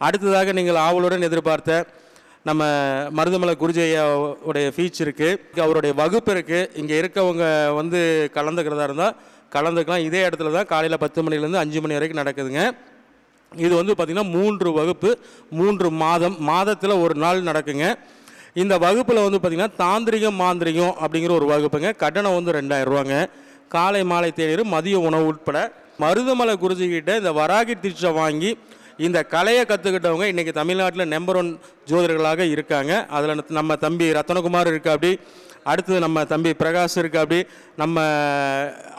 அடுத்ததாக நீங்கள் ஆவலுடன் எதிர்பார்த்த நம்ம மருதமலை குருஜி ஐயாவுடைய ஃபீச் இருக்குது, அவருடைய வகுப்பு இருக்குது. இங்கே இருக்கவங்க வந்து கலந்துக்கிறதா இருந்தால் கலந்துக்கலாம். இதே இடத்துல தான் காலையில் 10 மணிலேருந்து 5 மணி வரைக்கும் நடக்குதுங்க. இது வந்து பார்த்திங்கன்னா 3 வகுப்பு, 3 மாதத்தில் ஒரு நாள் நடக்குங்க. இந்த வகுப்பில் வந்து பார்த்திங்கன்னா தாந்திரிகம் மாந்திரிகம் அப்படிங்கிற ஒரு வகுப்புங்க. கட்டணம் வந்து 2000 ரூபாங்க. காலை மாலை தேநீர் மதிய உணவு உட்பட. மருதமலை குருஜிக்கிட்ட இந்த வராகி தீட்சை வாங்கி இந்த கலையை கற்றுக்கிட்டவங்க இன்றைக்கி தமிழ்நாட்டில் நம்பர் 1 ஜோதிடர்களாக இருக்காங்க. அதில் நம்ம தம்பி ரத்னகுமார் இருக்கா, அப்படி அடுத்தது நம்ம தம்பி பிரகாஷ் இருக்கா, அப்படி நம்ம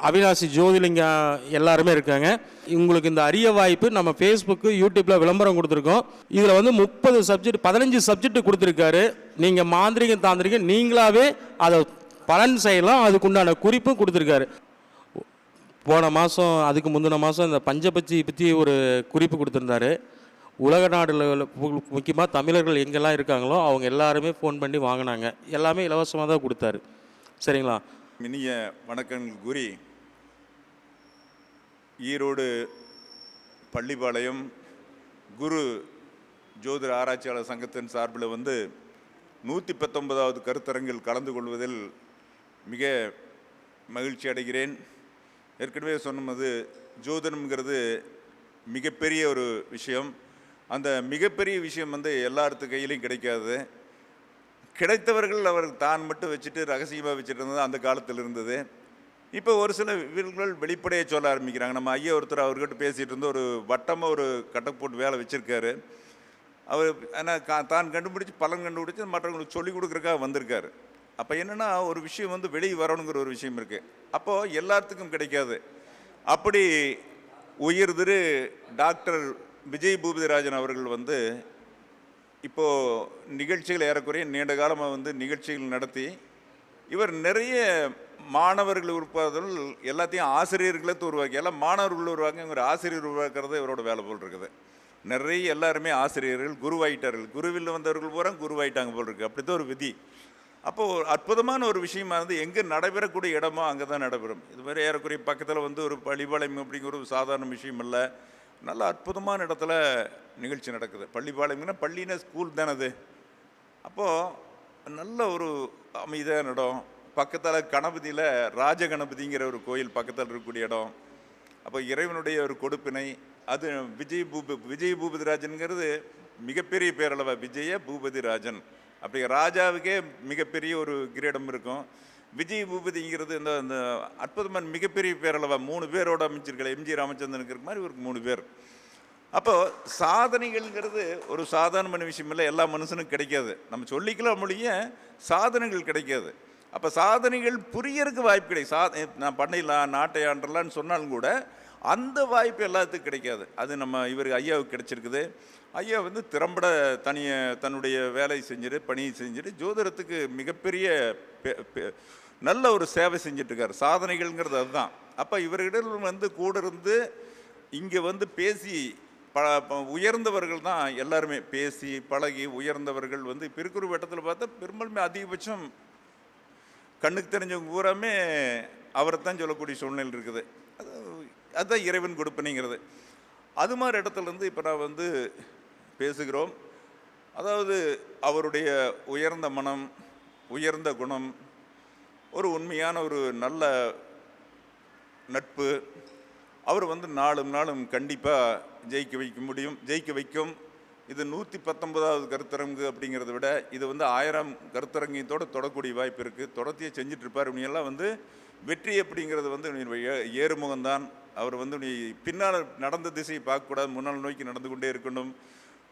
அவினாசி ஜோதிலிங்கம் எல்லாருமே இருக்காங்க. உங்களுக்கு இந்த அரிய வாய்ப்பு நம்ம ஃபேஸ்புக்கு யூடியூப்பில் விளம்பரம் கொடுத்துருக்கோம். இதில் வந்து 30 சப்ஜெக்ட் 15 சப்ஜெக்ட் கொடுத்துருக்காரு. நீங்கள் மாந்திரிகம் தாந்திரிகம் நீங்களாகவே அதை பலன் செய்யலாம், அதுக்குண்டான குறிப்பும் கொடுத்துருக்காரு. போன மாதம் அதுக்கு முந்தின மாதம் இந்த பஞ்சபட்சி பற்றி ஒரு குறிப்பு கொடுத்துருந்தாரு. உலக நாடுல முக்கியமாக தமிழர்கள் எங்கெல்லாம் இருக்காங்களோ அவங்க எல்லாருமே ஃபோன் பண்ணி வாங்கினாங்க. எல்லாமே இலவசமாக தான் கொடுத்தாரு. சரிங்களா? இனிய வணக்கங்கள் கூறி, ஈரோடு பள்ளிப்பாளையம் குரு ஜோதிட ஆராய்ச்சியாளர் சங்கத்தின் சார்பில் வந்து 119வது கருத்தரங்கில் கலந்து கொள்வதில் மிக மகிழ்ச்சி அடைகிறேன். ஏற்கனவே சொன்னது ஜோதிடம்ங்கிறது மிகப்பெரிய ஒரு விஷயம். அந்த மிகப்பெரிய விஷயம் வந்து எல்லாத்து கையிலையும் கிடைக்காது. கிடைத்தவர்கள் அவர் தான் மட்டும் வச்சுட்டு ரகசியமாக வச்சுட்டு இருந்தது அந்த காலத்தில் இருந்தது. இப்போ ஒரு சில வீரர்கள் வெளிப்படையை சொல்ல ஆரம்பிக்கிறாங்க. நம்ம ஐயா ஒருத்தர் அவர்கிட்ட பேசிகிட்டு இருந்து ஒரு வட்டமாக ஒரு கட்டை போட்டு வேலை வச்சுருக்காரு. அவர் ஆனால் தான் கண்டுபிடிச்சி பலன் கண்டுபிடிச்சி மற்றவங்களுக்கு சொல்லிக் கொடுக்குறக்காக வந்திருக்காரு. அப்போ என்னென்னா ஒரு விஷயம் வந்து வெளியே வரணுங்கிற ஒரு விஷயம் இருக்குது. அப்போது எல்லாத்துக்கும் கிடைக்காது. அப்படி உயர்திரு டாக்டர் விஜய் பூபதிராஜன் அவர்கள் வந்து இப்போது நிகழ்ச்சிகள் ஏறக்குறைய நீண்ட காலமாக வந்து நிகழ்ச்சிகள் நடத்தி இவர் நிறைய மாணவர்கள் உருவாக்குதல் எல்லாத்தையும் ஆசிரியர்களை உருவாக்கி எல்லாம் மாணவர்கள் உருவாக்கி இவர் ஆசிரியர் உருவாக்குறது இவரோட வேலை போல் இருக்குது. நிறைய எல்லாருமே ஆசிரியர்கள் குருவாயிட்டார்கள். குருவில் வந்தவர்கள் பூரா குருவாயிட்டாங்க போல் இருக்குது. அப்படி தான் ஒரு விதி. அப்போது அற்புதமான ஒரு விஷயமா வந்து எங்கே நடைபெறக்கூடிய இடமோ அங்கே தான் நடைபெறும். இது மாதிரி ஏறக்குறைய பக்கத்தில் வந்து ஒரு பள்ளிப்பாளையம் அப்படிங்கிற ஒரு சாதாரண விஷயம் இல்லை. நல்ல அற்புதமான இடத்துல நிகழ்ச்சி நடக்குது. பள்ளிப்பாளையம்னா பள்ளினா ஸ்கூல் தானே அது. அப்போது நல்ல ஒரு அமைதியான இடம். பக்கத்தில் கணபதியில் ராஜ கணபதிங்கிற ஒரு கோயில் பக்கத்தில் இருக்கக்கூடிய இடம். அப்போ இறைவனுடைய ஒரு கொடுப்பினை அது விஜய் பூபதிராஜனுங்கிறது மிகப்பெரிய பேரளவா. விஜய பூபதிராஜன் அப்படி ராஜாவுக்கே மிகப்பெரிய ஒரு கிரீடம் இருக்கும். விஜய் பூபதிங்கிறது இந்த அற்புதமான மிகப்பெரிய பேரளவா 3 பேரோட அமைச்சிருக்கல. எம்ஜி ராமச்சந்திரனுக்கு இருக்க மாதிரி இவருக்கு 3 பேர். அப்போது சாதனைகள்ங்கிறது ஒரு சாதாரணமான விஷயம் இல்லை. எல்லா மனுஷனுக்கும் கிடைக்காது. நம்ம சொல்லிக்கலாம் மொழிய சாதனைகள் கிடைக்காது. அப்போ சாதனைகள் புரியறதுக்கு வாய்ப்பு கிடையாது. நான் பண்ணிடலாம் நாட்டை ஆண்டலான்னு சொன்னாலும் கூட அந்த வாய்ப்பு எல்லாத்துக்கும் கிடைக்காது. அது நம்ம இவர் ஐயாவுக்கு கிடைச்சிருக்குது. ஐயா வந்து திறம்பட தன்னுடைய வேலை செஞ்சுட்டு பணியை செஞ்சுட்டு ஜோதிடத்துக்கு மிகப்பெரிய நல்ல ஒரு சேவை செஞ்சிட்ருக்கார். சாதனைகள்ங்கிறது அதுதான். அப்போ இவர்களிடம் வந்து கூட இருந்து இங்கே வந்து பேசி உயர்ந்தவர்கள் தான் எல்லாருமே. பேசி பழகி உயர்ந்தவர்கள் வந்து திருக்குறு வட்டத்தில் பார்த்தா பெரும்பாலுமே அதிகபட்சம் கண்ணுக்கு தெரிஞ்சவங்க பூராமே அவரை தான் சொல்லக்கூடிய சூழ்நிலை இருக்குது. அதுதான் இறைவன் கொடுப்பனைங்கிறது. அது மாதிரி இடத்துலேருந்து இப்போ நான் வந்து பேசுகிறோம். அதாவது அவருடைய உயர்ந்த மனம், உயர்ந்த குணம், ஒரு உண்மையான ஒரு நல்ல நட்பு அவர் வந்து நாளும் கண்டிப்பாக ஜெயிக்க வைக்கும். இது 119வது கருத்தரங்கு அப்படிங்கிறத விட இது வந்து 1000 கருத்தரங்கத்தோடு தொடக்கூடிய வாய்ப்பு இருக்குது. தொடர்ச்சியை செஞ்சிட்ருப்பார். இப்படியெல்லாம் வந்து வெற்றி அப்படிங்கிறது வந்து ஏறுமுகம்தான். அவர் வந்து நீ பின்னால் நடந்த திசையை பார்க்கக்கூடாது, முன்னால் நோக்கி நடந்து கொண்டே இருக்கணும்.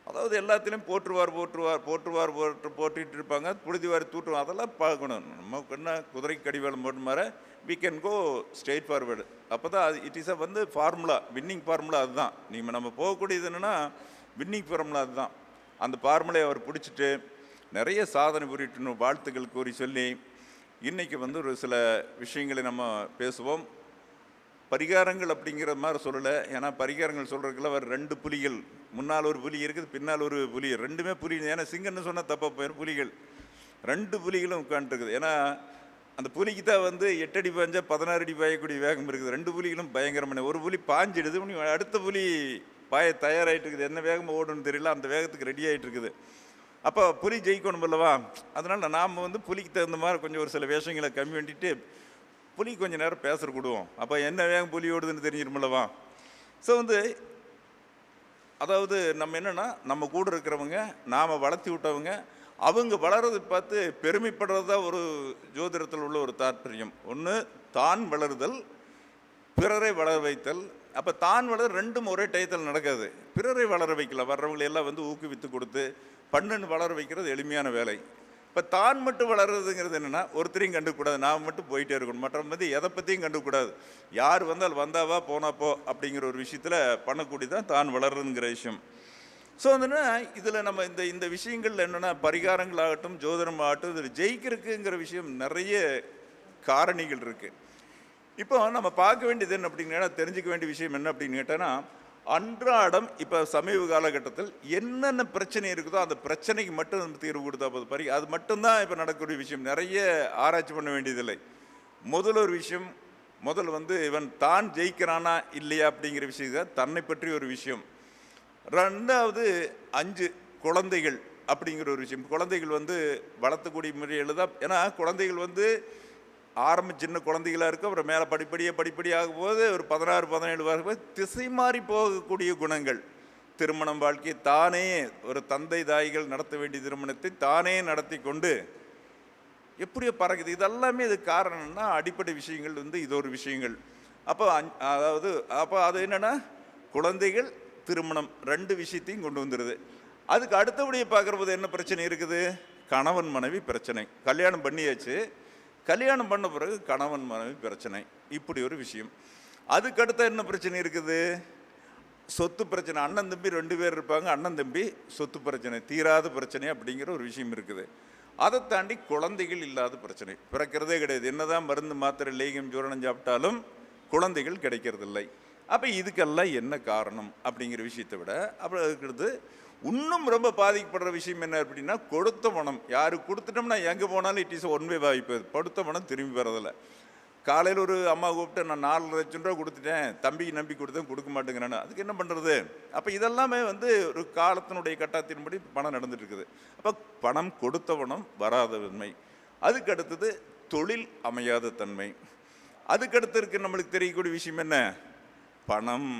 அதாவது எல்லாத்திலையும் போட்டுட்டு இருப்பாங்க, புழுதிவாரி தூட்டுவாங்க. அதெல்லாம் பார்க்கணும். நம்ம என்ன குதிரைக்கு கடிவாளம் போட்டு மாதிரி we can go straight forward. அப்போ தான் அது இட் இஸ் அ வந்து ஃபார்முலா, வின்னிங் ஃபார்முலா. அதுதான் நம்ம போகக்கூடியது என்னென்னா வின்னிங் ஃபார்முலா. அதுதான் அந்த ஃபார்முலையை அவர் பிடிச்சிட்டு நிறைய சாதனை புரியிட்டு வாழ்த்துக்கள் கூறி சொல்லி இன்றைக்கி வந்து ஒரு சில விஷயங்களை நம்ம பேசுவோம். பரிகாரங்கள் அப்படிங்கிற மாதிரி சொல்லலை. ஏன்னா பரிகாரங்கள் சொல்கிறதுக்குள்ள அவர் 2 புலிகள், முன்னால் ஒரு புலி இருக்குது, பின்னால் ஒரு புலி, ரெண்டுமே புலி. ஏன்னா சிங்கன்னு சொன்னால் தப்பாக போயிடும். புலிகள் 2 புலிகளும் உட்காந்துருக்குது. ஏன்னா அந்த புலிக்கு தான் வந்து 8 அடி பாய்ஞ்சா 16 அடி பாயக்கூடிய வேகம் இருக்குது. 2 புலிகளும் பயங்கரமான. ஒரு புலி பாஞ்சிடுது, அடுத்த புலி பாய தயாராகிட்டு இருக்குது, என்ன வேகமாக ஓடணும்னு தெரியல, அந்த வேகத்துக்கு ரெடி ஆகிட்டு இருக்குது. அப்போ புலி ஜெயிக்கணும் அல்லவா? அதனால் நாம் வந்து புலிக்கு தகுந்த மாதிரி கொஞ்சம் ஒரு சில வேஷங்களை கம்மி பண்ணிட்டு புலி கொஞ்சம் நேரம் பேசுகிற கொடுவோம். அப்போ என்ன வேகம் புலி ஓடுதுன்னு தெரிஞ்சிருமில்லவா? ஸோ வந்து அதாவது நம்ம என்னென்னா, நம்ம கூட இருக்கிறவங்க, நாம் வளர்த்தி விட்டவங்க, அவங்க வளர்றதை பார்த்து பெருமைப்படுறது தான் ஒரு ஜோதிடத்தில் உள்ள ஒரு தாற்பயம். ஒன்று தான் வளருதல், பிறரை வளர வைத்தல். அப்போ தான் வளர ரெண்டும் ஒரே டயத்தில் நடக்காது. பிறரை வளர வைக்கலாம், வர்றவங்களை எல்லாம் வந்து ஊக்குவித்து கொடுத்து பன்னெண்டு வளர வைக்கிறது எளிமையான வேலை. இப்போ தான் மட்டும் வளர்றதுங்கிறது என்னென்னா, ஒருத்தரையும் கண்டுக்கூடாது, நாம் மட்டும் போயிட்டே இருக்கணும், மற்ற வந்து எதை பற்றியும் கண்டுக்கூடாது, யார் வந்தால் வந்தாவா போனாப்போ அப்படிங்கிற ஒரு விஷயத்தில் பண்ணக்கூடியதான் தான் வளர்றதுங்கிற விஷயம். ஸோ வந்துன்னா இதில் நம்ம இந்த விஷயங்கள் என்னென்னா, பரிகாரங்களாகட்டும் ஜோதிடம் ஆகட்டும், இதில் ஜெயிக்கிறதுக்குங்கிற விஷயம் நிறைய காரணிகள் இருக்குது. இப்போ நம்ம பார்க்க வேண்டியது என்ன அப்படின்னா, தெரிஞ்சுக்க வேண்டிய விஷயம் என்ன அப்படின்னு கேட்டோன்னா, அன்றாடம் இப்போ சமீப காலகட்டத்தில் என்னென்ன பிரச்சனை இருக்குதோ அந்த பிரச்சனைக்கு மட்டும் நம்ம தீர்வு கொடுத்தா போதும். அது மட்டும்தான் இப்போ நடக்கக்கூடிய விஷயம். நிறைய ஆராய்ச்சி பண்ண வேண்டியதில்லை. முதல் ஒரு விஷயம், வந்து இவன் தான் ஜெயிக்கிறானா இல்லையா அப்படிங்கிற விஷயம், தன்னை பற்றி ஒரு விஷயம். ரெண்டாவது 5 குழந்தைகள் அப்படிங்கிற ஒரு விஷயம். குழந்தைகள் வந்து வளர்த்தக்கூடிய முறையில் தான், ஏன்னா குழந்தைகள் வந்து சின்ன குழந்தைகளாக இருக்கும், அப்புறம் மேலே படிப்படியாக போது ஒரு 16-17 வரும்போது திசை மாறி போகக்கூடிய குணங்கள். திருமணம் வாழ்க்கை தானே ஒரு தந்தை தாய்கள் நடத்த வேண்டிய திருமணத்தை தானே நடத்தி கொண்டு எப்படியோ பறக்குது. இதெல்லாமே இது காரணம்னா அடிப்படை விஷயங்கள் வந்து இது ஒரு விஷயங்கள். அப்போ அது என்னென்னா, குழந்தைகள் திருமணம் 2 விஷயத்தையும் கொண்டு வந்துடுது. அதுக்கு அடுத்தபடியே பார்க்குற போது என்ன பிரச்சனை இருக்குது? கணவன் மனைவி பிரச்சனை. கல்யாணம் பண்ணியாச்சு, கல்யாணம் பண்ண பிறகு கணவன் மனைவி பிரச்சனை, இப்படி ஒரு விஷயம். அதுக்கடுத்த என்ன பிரச்சனை இருக்குது? சொத்து பிரச்சனை. அண்ணன் தம்பி 2 பேர் இருப்பாங்க, அண்ணன் தம்பி சொத்து பிரச்சனை, தீராத பிரச்சனை அப்படிங்கிற ஒரு விஷயம் இருக்குது. அதை தாண்டி குழந்தைகள் இல்லாத பிரச்சனை, பிறக்கிறதே கிடையாது. என்னதான் மருந்து மாத்திரை லேகியம் ஜூரணம் சாப்பிட்டாலும் குழந்தைகள் கிடைக்கிறதில்லை. அப்போ இதுக்கெல்லாம் என்ன காரணம் அப்படிங்கிற விஷயத்தை விட, அப்புறம் அதுக்கடுத்து இன்னும் ரொம்ப பாதிக்கப்படுற விஷயம் என்ன அப்படின்னா, கொடுத்த பணம். யாருக்கு கொடுத்துட்டோம்னா எங்கே போனாலும் இட் இஸ் ஒன் வே வாய்ப்பு. கொடுத்த பணம் திரும்பி வரதில்லை. காலையில் ஒரு அம்மா கூப்பிட்டு நான் 4 லட்சம் ரூபா கொடுத்துட்டேன், தம்பிக்கு நம்பி கொடுத்தேன், கொடுக்க மாட்டேங்கிறானு, அதுக்கு என்ன பண்ணுறது? அப்போ இதெல்லாமே வந்து ஒரு காலத்தினுடைய கட்டாயத்தின்படி பணம் நடந்துட்டு இருக்குது. அப்போ பணம் கொடுத்த பணம் வராதன்மை. அதுக்கு அடுத்தது தொழில் அமையாத தன்மை. அதுக்கடுத்து இருக்கு நம்மளுக்கு தெரியக்கூடிய விஷயம் என்ன? பணம்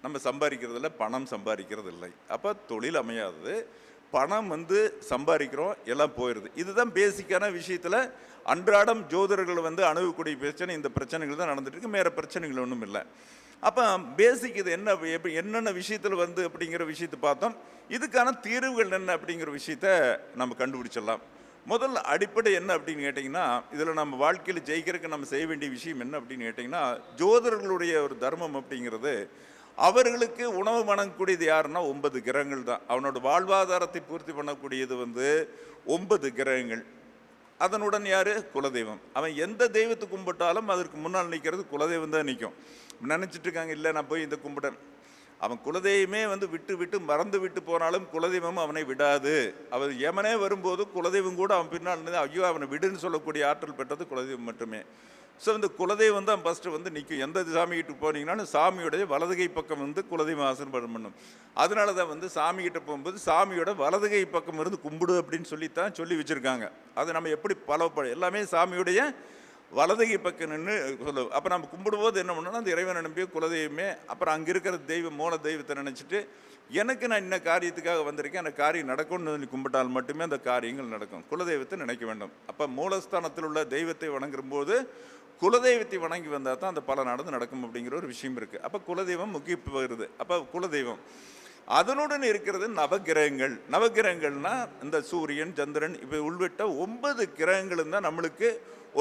நம்ம சம்பாதிக்கிறதில்ல, பணம் சம்பாதிக்கிறது இல்லை. அப்போ தொழில் அமையாதது, பணம் வந்து சம்பாதிக்கிறோம், எல்லாம் போயிடுது. இதுதான் பேசிக்கான விஷயத்தில் அன்றாடம் ஜோதிடர்கள் வந்து அணுகக்கூடிய பிரச்சனை. இந்த பிரச்சனைகள் தான் நடந்துட்டு இருக்கு, வேறு பிரச்சனைகள் ஒன்றும் இல்லை. அப்போ பேசிக் இது என்ன, எப்படி என்னென்ன விஷயத்தில் வந்து அப்படிங்கிற விஷயத்தை பார்த்தோம். இதுக்கான தீர்வுகள் என்ன அப்படிங்கிற விஷயத்த நம்ம கண்டுபிடிச்சிடலாம். முதல் அடிப்படை என்ன அப்படின்னு கேட்டிங்கன்னா, இதில் நம்ம வாழ்க்கையில் ஜெயிக்கிறதுக்கு நம்ம செய்ய வேண்டிய விஷயம் என்ன அப்படின்னு கேட்டிங்கன்னா, ஜோதிடர்களுடைய ஒரு தர்மம் அப்படிங்கிறது, அவர்களுக்கு உணவு வழங்கக்கூடியது யாருன்னா 9 கிரகங்கள் தான். அவனோட வாழ்வாதாரத்தை பூர்த்தி பண்ணக்கூடியது வந்து 9 கிரகங்கள். அதனுடன் யார்? குலதெய்வம். அவன் எந்த தெய்வத்தை கும்பிட்டாலும் அதற்கு முன்னால் நிற்கிறது குலதெய்வம் தான் நிற்கும். நினச்சிட்டு இருக்காங்க, இல்லை நான் போய் இந்த கும்பிட்டேன். அவன் குலதெய்வமே வந்து விட்டு மறந்து விட்டு போனாலும் குலதெய்வம் அவனை விடாது. அவர் யமனே வரும்போது குலதெய்வம் கூட அவன் பின்னால் ஐயோ அவனை விடுன்னு சொல்லக்கூடிய ஆற்றல் பெற்றது குலதெய்வம் மட்டுமே. ஸோ இந்த குலதெய்வம் தான் ஃபஸ்ட்டு வந்து நிற்கும். எந்த சாமிகிட்ட போனீங்கன்னாலும் சாமியோடைய வலதுகை பக்கம் வந்து குலதெய்வம் ஆசனம் பண்ணும். அதனால தான் வந்து சாமிகிட்ட போகும்போது சாமியோட வலதுகை பக்கம் இருந்து கும்பிடு அப்படின்னு சொல்லி வச்சுருக்காங்க. அதை நம்ம எப்படி எல்லாமே சாமியுடைய வலதுகை பக்கம் நின்று சொல்லுவோம். அப்போ நம்ம கும்பிடும்போது என்ன பண்ணோம்னா, அந்த இறைவனை நம்பிய குலதெய்வமே, அப்புறம் அங்கே இருக்கிற தெய்வம் மூல தெய்வத்தை நினச்சிட்டு எனக்கு நான் இன்ன காரியத்துக்காக வந்திருக்கேன், அந்த காரியம் நடக்கும்னு கும்பிட்டால் மட்டுமே அந்த காரியங்கள் நடக்கும். குலதெய்வத்தை நினைக்க வேண்டும். அப்போ மூலஸ்தானத்தில் உள்ள தெய்வத்தை வணங்கும்போது குலதெய்வத்தை வணங்கி வந்தால் தான் அந்த பல நடக்கும் அப்படிங்கிற ஒரு விஷயம் இருக்குது. அப்போ குலதெய்வம் முக்கியம் வருது. அப்போ குலதெய்வம் அதனுடன் இருக்கிறது நவகிரகங்கள். நவகிரகங்கள்னா இந்த சூரியன் சந்திரன் இப்போ உள்விட்ட 9 கிரகங்களும் தான் நம்மளுக்கு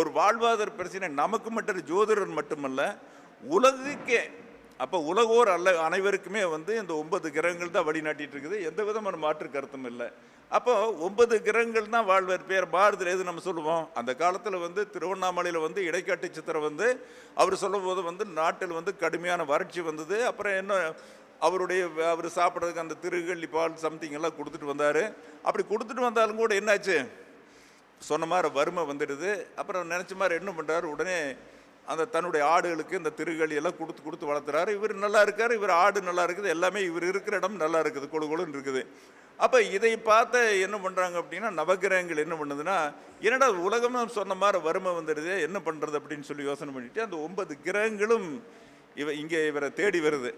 ஒரு வாழ்வாதார பிரச்சனை. நமக்கு மட்டும் ஜோதிடர் மட்டுமல்ல, உலகுக்கே. அப்போ உலகோர் அனைவருக்குமே வந்து இந்த 9 கிரகங்கள் தான் வழிநாட்டிட்டு இருக்குது. எந்த விதமான மாற்று கருத்தும் இல்லை. அப்போ 9 கிரகங்கள் தான் வாழ்வார். பேர் பாரதில் எது நம்ம சொல்லுவோம், அந்த காலத்தில் வந்து திருவண்ணாமலையில் வந்து இடைக்காட்டு சித்திரம் வந்து அவர் சொல்லும் போது வந்து நாட்டில் வந்து கடுமையான வறட்சி வந்தது. அப்புறம் என்ன அவர் சாப்பிட்றதுக்கு அந்த திருகள்ளி பால் சம்திங் எல்லாம் கொடுத்துட்டு வந்தார். அப்படி கொடுத்துட்டு வந்தாலும் கூட என்னாச்சு, சொன்ன மாதிரி வறுமை வந்துடுது. அப்புறம் நினச்ச மாதிரி என்ன பண்ணுறாரு, உடனே அந்த தன்னுடைய ஆடுகளுக்கு இந்த திருகளி எல்லாம் கொடுத்து கொடுத்து வளர்த்துறாரு. இவர் நல்லா இருக்கார், இவர் ஆடு நல்லா இருக்குது, எல்லாமே இவர் இருக்கிற இடம் நல்லா இருக்குது, கொழு கொழுன்னு இருக்குது. அப்போ இதை பார்த்து என்ன பண்ணுறாங்க அப்படின்னா, நவகிரகங்கள் என்ன பண்ணுதுன்னா, என்னடா உலகமும் சொன்ன மாதிரி வறுமை வந்துடுது, என்ன பண்ணுறது அப்படின்னு சொல்லி யோசனை பண்ணிட்டு அந்த 9 கிரகங்களும் இங்கே இவரை தேடி வருது.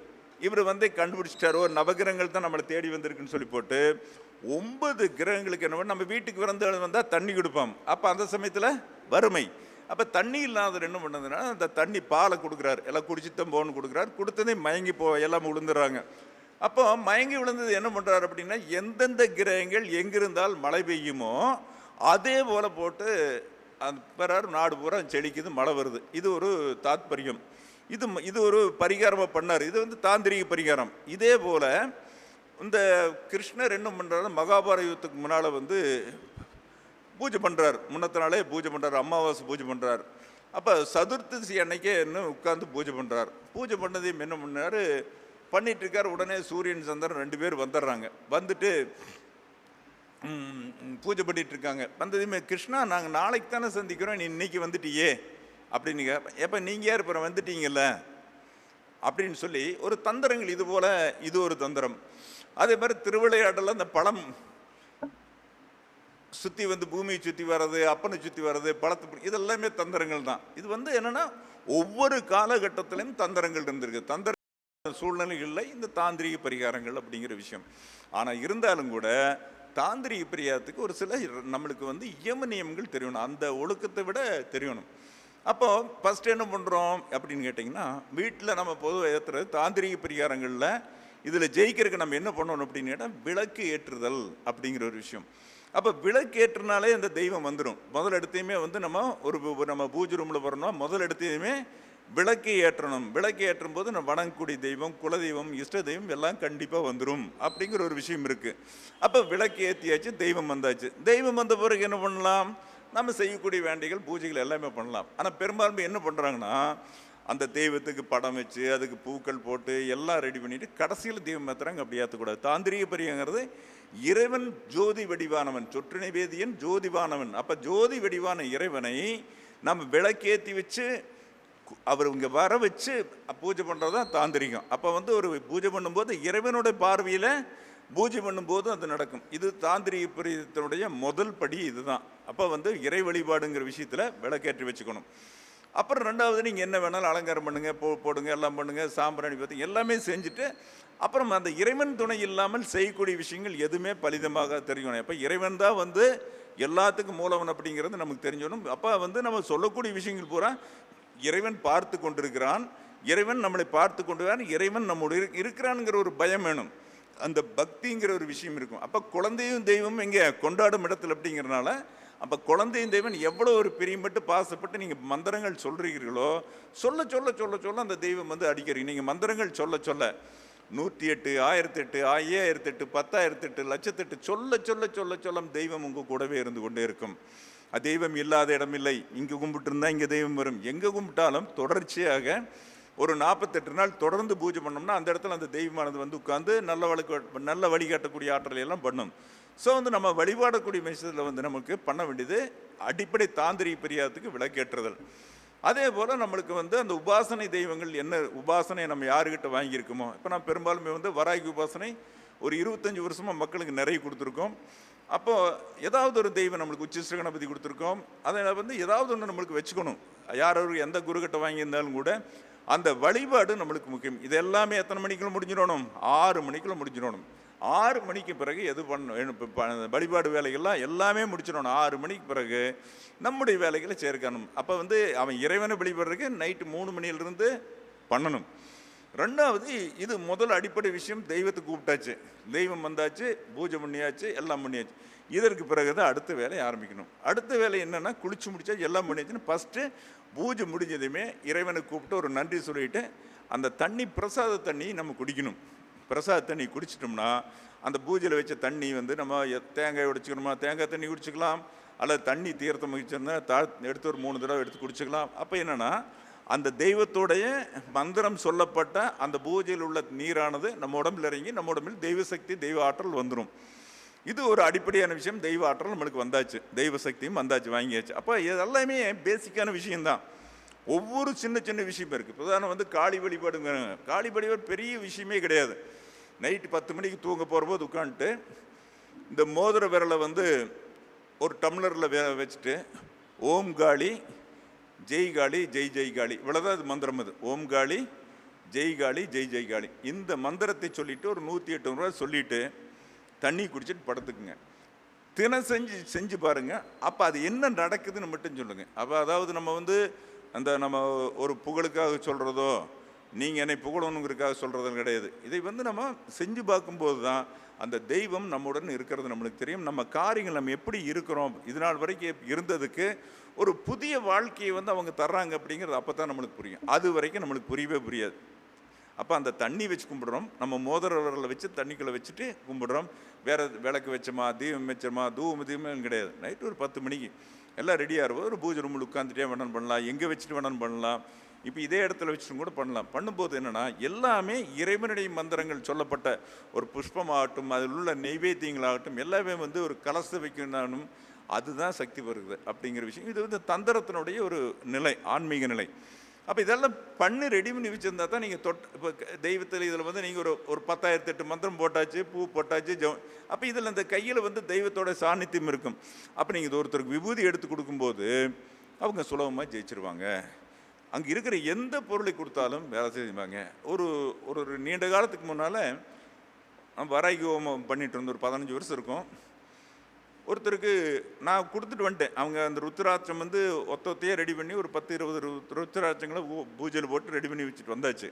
இவர் வந்து கண்டுபிடிச்சிட்டாரோ நவகிரகங்கள் தான் நம்மளை தேடி வந்திருக்குன்னு சொல்லி போட்டு 9 கிரகங்களுக்கு என்ன பண்ண, நம்ம வீட்டுக்கு வந்தால் தண்ணி கொடுப்போம். அப்போ அந்த சமயத்தில் வறுமை. அப்போ தண்ணி இல்லாதவர் என்ன பண்ணதுன்னா, அந்த தண்ணி பாலை கொடுக்குறாரு, எல்லாம் குடிச்சுத்தான் போகணும்னு கொடுக்குறாரு. கொடுத்ததே மயங்கி எல்லாம் விழுந்துடுறாங்க. அப்போ மயங்கி விழுந்தது என்ன பண்ணுறாரு அப்படின்னா, எந்தெந்த கிரகங்கள் எங்கிருந்தால் மழை பெய்யுமோ அதே போல் போட்டு அந்த பிறாரு நாடு பூரா செழிக்குது, மழை வருது. இது ஒரு தாத்பரியம். இது ஒரு பரிகாரமாக பண்ணார். இது வந்து தாந்திரிக பரிகாரம். இதே போல் இந்த கிருஷ்ணர் என்ன பண்ணுறாரு, மகாபாரத யுத்தத்துக்கு முன்னால் வந்து பூஜை பண்ணுறார். முன்னத்த நாளே பூஜை பண்ணுறார், அமாவாசை பூஜை பண்ணுறார். அப்போ சதுர்த்தசி அன்னைக்கே இன்னும் உட்காந்து பூஜை பண்ணுறார். பூஜை பண்ணதையும் என்ன பண்ணார், பண்ணிட்டு இருக்கார். உடனே சூரியன் சந்திரன் 2 பேர் வந்துடுறாங்க. வந்துட்டு பூஜை பண்ணிட்டு இருக்காங்க. வந்ததுமே, கிருஷ்ணா நாங்கள் நாளைக்கு தானே சந்திக்கிறோம், நீ இன்னைக்கு வந்துட்டியே அப்படின்னு. எப்போ நீங்கள் யார் இப்போ வந்துட்டீங்கல்ல அப்படின்னு சொல்லி ஒரு தந்திரங்கள். இது போல் இது ஒரு தந்திரம். அதே மாதிரி திருவிளையாடல அந்த பழம் சுற்றி வந்து பூமியை சுற்றி வர்றது, அப்பனை சுற்றி வர்றது, பழத்து, இதெல்லாமே தந்திரங்கள் தான். இது வந்து என்னென்னா ஒவ்வொரு காலகட்டத்திலையும் தந்திரங்கள் இருந்திருக்கு. தந்திர சூழ்நிலைகளில் இந்த தாந்திரிக பரிகாரங்கள் அப்படிங்கிற விஷயம். ஆனால் இருந்தாலும் கூட தாந்திரிக பரிகாரத்துக்கு ஒரு சில நம்மளுக்கு வந்து இயம நியமங்கள் தெரியணும், அந்த ஒழுக்கத்தை விட தெரியணும். அப்போது ஃபஸ்ட்டு என்ன பண்ணுறோம் அப்படின்னு கேட்டிங்கன்னா, வீட்டில் நம்ம பொதுவாக ஏற்றுறது தாந்திரிக பரிகாரங்களில் இதில் ஜெயிக்கிறதுக்கு நம்ம என்ன பண்ணணும் அப்படின்னு கேட்டால், விளக்கு ஏற்றுதல் அப்படிங்கிற ஒரு விஷயம். அப்போ விளக்கு ஏற்றுனாலே அந்த தெய்வம் வந்துடும். முதல் இடத்தையுமே வந்து நம்ம பூஜை ரூமில் வரணும், முதல் இடத்தையுமே விளக்கை ஏற்றணும். விளக்கை ஏற்றும் போது நம்ம வணங்கக்கூடிய தெய்வம், குலதெய்வம், இஷ்ட தெய்வம் எல்லாம் கண்டிப்பாக வந்துடும் அப்படிங்கிற ஒரு விஷயம் இருக்குது. அப்போ விளக்கு ஏற்றியாச்சு, தெய்வம் வந்தாச்சு. தெய்வம் வந்த பிறகு என்ன பண்ணலாம், நம்ம செய்யக்கூடிய வேண்டிகள் பூஜைகள் எல்லாமே பண்ணலாம். ஆனால் பெரும்பாலும் என்ன பண்ணுறாங்கன்னா, அந்த தெய்வத்துக்கு படம் வச்சு அதுக்கு பூக்கள் போட்டு எல்லாம் ரெடி பண்ணிட்டு கடைசியில் தெய்வம் ஏற்றுறாங்க. அப்படி ஏற்றக்கூடாது. தாந்திரிக பரிகாரங்கிறது இறைவன் ஜோதி வடிவானவன், சொற்றினை வேதியன் ஜோதிவானவன். அப்போ ஜோதி வடிவான இறைவனை நம்ம விளக்கேற்றி வச்சு அவர் இங்கே வர வச்சு பூஜை பண்ணுறது தான் தாந்திரிகம். அப்போ வந்து ஒரு பூஜை பண்ணும்போது இறைவனுடைய பார்வையில் பூஜை பண்ணும்போது அது நடக்கும். இது தாந்திரிக பரிகாரத்தினுடைய முதல் படி இதுதான். அப்போ வந்து இறை வழிபாடுங்கிற விஷயத்தில் விளக்கேற்றி வச்சுக்கணும். அப்புறம் ரெண்டாவது, நீங்கள் என்ன வேணாலும் அலங்காரம் பண்ணுங்கள், போடுங்க, எல்லாம் பண்ணுங்கள், சாம்பிராணி பார்த்து எல்லாமே செஞ்சுட்டு அப்புறம் அந்த இறைவன் துணை இல்லாமல் செய்யக்கூடிய விஷயங்கள் எதுவுமே பலிதமாக தெரியணும். அப்போ இறைவன் தான் வந்து எல்லாத்துக்கும் மூலவன் அப்படிங்கிறது நமக்கு தெரிஞ்சணும். அப்போ வந்து நம்ம சொல்லக்கூடிய விஷயங்கள் பூரா இறைவன் பார்த்து கொண்டிருக்கிறான், இறைவன் நம்மளை பார்த்து கொண்டிருக்கிறான், இறைவன் நம்முடைய இருக்கிறான்ங்கிற ஒரு பயம் வேணும், அந்த பக்திங்கிற ஒரு விஷயம் இருக்கும். அப்போ குழந்தையும் தெய்வம் இங்கே கொண்டாடும் இடத்துல அப்படிங்கிறனால, அப்போ குழந்தையும் தெய்வன் எவ்வளோ ஒரு பிரியப்பட்டு பாசப்பட்டு நீங்கள் மந்திரங்கள் சொல்கிறீர்களோ சொல்ல சொல்ல சொல்ல சொல்ல அந்த தெய்வம் வந்து அடிக்கிறீங்க. நீங்கள் மந்திரங்கள் சொல்ல சொல்ல 108, 1008, 5008, 10,008, லட்சத்தெட்டு சொல்ல சொல்ல சொல்ல சொல்ல தெய்வம் உங்கள் கூடவே இருந்து கொண்டே இருக்கும். தெய்வம் இல்லாத இடமில்லை. இங்கே கும்பிட்டுருந்தா இங்கே தெய்வம் வரும். எங்கே கும்பிட்டாலும் தொடர்ச்சியாக ஒரு 48 நாள் தொடர்ந்து பூஜை பண்ணோம்னா அந்த இடத்துல அந்த தெய்வமானது வந்து உட்காந்து நல்ல வழிகாட்டக்கூடிய ஆற்றலை எல்லாம் பண்ணும். ஸோ வந்து நம்ம வழிபாடக்கூடிய விஷயத்தில் வந்து நமக்கு பண்ண வேண்டியது அடிப்படை தாந்திரிக பரிகாரத்துக்கு விளக்கேற்றுதல். அதே போல் நம்மளுக்கு வந்து அந்த உபாசனை தெய்வங்கள் என்ன உபாசனை நம்ம யாருக்கிட்ட வாங்கியிருக்கோமோ, இப்போ நான் பெரும்பாலுமே வந்து வராகி உபாசனை ஒரு 25 வருஷமாக மக்களுக்கு நிறைய கொடுத்துருக்கோம். அப்போது ஏதாவது ஒரு தெய்வம் நம்மளுக்கு உச்சிஷ்ட கணபதி கொடுத்துருக்கோம். அதை வந்து ஏதாவது ஒன்று நம்மளுக்கு வச்சுக்கணும். யார் எந்த குருக்கிட்ட வாங்கியிருந்தாலும் கூட அந்த வழிபாடு நம்மளுக்கு முக்கியம். இது எல்லாமே எத்தனை மணிக்குள்ள முடிஞ்சிடணும்? 6 மணிக்குள்ள முடிஞ்சிடணும். 6 மணிக்கு பிறகு எது பண்ணணும், வழிபாடு வேலைகள்லாம் எல்லாமே முடிச்சிடணும். 6 மணிக்கு பிறகு நம்முடைய வேலைகளை சேர்க்கணும். அப்போ வந்து அவன் இறைவனை வழிபடுறதுக்கு நைட்டு 3 மணியிலிருந்து பண்ணணும். ரெண்டாவது, இது முதல் அடிப்படை விஷயம், தெய்வத்தை கூப்பிட்டாச்சு, தெய்வம் வந்தாச்சு, பூஜை பண்ணியாச்சு, எல்லாம் பண்ணியாச்சு. இதற்கு பிறகு தான் அடுத்த வேலையை ஆரம்பிக்கணும். அடுத்த வேலை என்னென்னா, குளிச்சு முடிச்சா எல்லாம் பண்ணியாச்சுன்னு ஃபஸ்ட்டு பூஜை முடிஞ்சதுமே இறைவனை கூப்பிட்டு ஒரு நன்றி சொல்லிட்டு அந்த தண்ணி பிரசாத தண்ணி நம்ம குடிக்கணும். பிரசாத தண்ணி குடிச்சிட்டோம்னா அந்த பூஜையில் வச்ச தண்ணி வந்து நம்ம தேங்காய் உடைச்சிக்கணுமா தேங்காய் தண்ணி குடிச்சிக்கலாம், அல்லது தண்ணி தீர்த்தம் வச்சிருந்தா எடுத்து ஒரு 3 தடவை எடுத்து குடிச்சிக்கலாம். அப்போ என்னென்னா, அந்த தெய்வத்தோடைய மந்திரம் சொல்லப்பட்ட அந்த பூஜையில் உள்ள நீரானது நம்ம உடம்பில் இறங்கி நம்ம உடம்பில் தெய்வ சக்தி, தெய்வ ஆற்றல் வந்துடும். இது ஒரு அடிப்படையான விஷயம். தெய்வ ஆற்றல் நம்மளுக்கு வந்தாச்சு, தெய்வ சக்தியும் வந்தாச்சு, வாங்கியாச்சு. அப்போ இது எல்லாமே பேசிக்கான விஷயந்தான். ஒவ்வொரு சின்ன சின்ன விஷயமே இருக்குது. இப்போ வந்து காளி வழிபாடுங்க. காளி வழிபாடு பெரிய விஷயமே கிடையாது. நைட்டு 10 மணிக்கு தூங்க போகிறபோது உட்காந்துட்டு இந்த மோதிர விரலை வந்து ஒரு டம்ளரில் வச்சுட்டு ஓம் காளி ஜெய் காளி ஜெய் ஜெய் காளி, இவ்வளோதான் இது மந்திரம். அது ஓம் காளி ஜெய் காளி ஜெய் ஜெய் காளி. இந்த மந்திரத்தை சொல்லிவிட்டு ஒரு 108 ரூபா சொல்லிவிட்டு தண்ணி குடிச்சிட்டு படுத்துக்குங்க. தினம் செஞ்சு பாருங்கள். அப்போ அது என்ன நடக்குதுன்னு மட்டும் சொல்லுங்கள். அப்போ அதாவது நம்ம வந்து நம்ம ஒரு புகழுக்காக சொல்கிறதோ, நீங்கள் என்னை புகழணுங்கிறதுக்காக சொல்கிறதும் கிடையாது. இதை வந்து நம்ம செஞ்சு பார்க்கும்போது தான் அந்த தெய்வம் நம்முடன் இருக்கிறது நம்மளுக்கு தெரியும். நம்ம காரியங்கள் நம்ம எப்படி இருக்கிறோம், இது நாள் வரைக்கும் இருந்ததுக்கு ஒரு புதிய வாழ்க்கையை வந்து அவங்க தர்றாங்க அப்படிங்கிறது அப்போ தான் நம்மளுக்கு புரியும். அது வரைக்கும் நம்மளுக்கு புரியவே புரியாது. அப்போ அந்த தண்ணி வச்சு கும்பிடுறோம், நம்ம மோதிர விரலை வச்சு தண்ணிக்குள்ளே வச்சுட்டு கும்பிடுறோம். வேறு விளக்கு வச்சோமா, தீபம் வச்சோமா, தீபம் கிடையாது. நைட்டு ஒரு 10 மணிக்கு எல்லாம் ரெடியாக இருக்கும். ஒரு பூஜை ரூமில் உட்காந்துட்டே வேணாலும் பண்ணலாம், எங்கே வச்சுட்டு வேணாலும் பண்ணலாம், இப்போ இதே இடத்துல வச்சுட்டு கூட பண்ணலாம். பண்ணும்போது என்னென்னா எல்லாமே இறைவனுடைய மந்திரங்கள் சொல்லப்பட்ட ஒரு புஷ்பமாகட்டும், அதில் உள்ள நெய்வேத்தியங்களாகட்டும் எல்லாமே வந்து ஒரு கலச வைக்கணும், அதுதான் சக்தி வருது அப்படிங்கிற விஷயம். இது வந்து தந்திரத்தினுடைய ஒரு நிலை, ஆன்மீக நிலை. அப்போ இதெல்லாம் பண்ணி ரெடி பண்ணி வச்சுருந்தா தான் நீங்கள் இப்போ தெய்வத்தில் இதில் வந்து நீங்கள் ஒரு 10,008 மந்திரம் போட்டாச்சு, பூ போட்டாச்சு, அப்போ இதில் இந்த கையில் வந்து தெய்வத்தோட சாநித்தியம் இருக்கும். அப்போ நீங்கள் இது ஒருத்தருக்கு விபூதி எடுத்து கொடுக்கும்போது அவங்க சுலபமாக ஜெயிச்சிருவாங்க. அங்கே இருக்கிற எந்த பொருளை கொடுத்தாலும் வேலை செய்வாங்க. ஒரு நீண்ட காலத்துக்கு முன்னால் நம்ம வராகி ஹோமம் பண்ணிகிட்டு இருந்தோம். ஒரு 15 வருஷம் இருக்கும். ஒருத்தருக்கு நான் கொடுத்துட்டு வந்துட்டேன். அவங்க அந்த ருத்ராட்சம் வந்து ஒத்தையே ரெடி பண்ணி ஒரு 10-20 ருத்ராட்சங்களை பூஜையில் போட்டு ரெடி பண்ணி வச்சுட்டு வந்தாச்சு.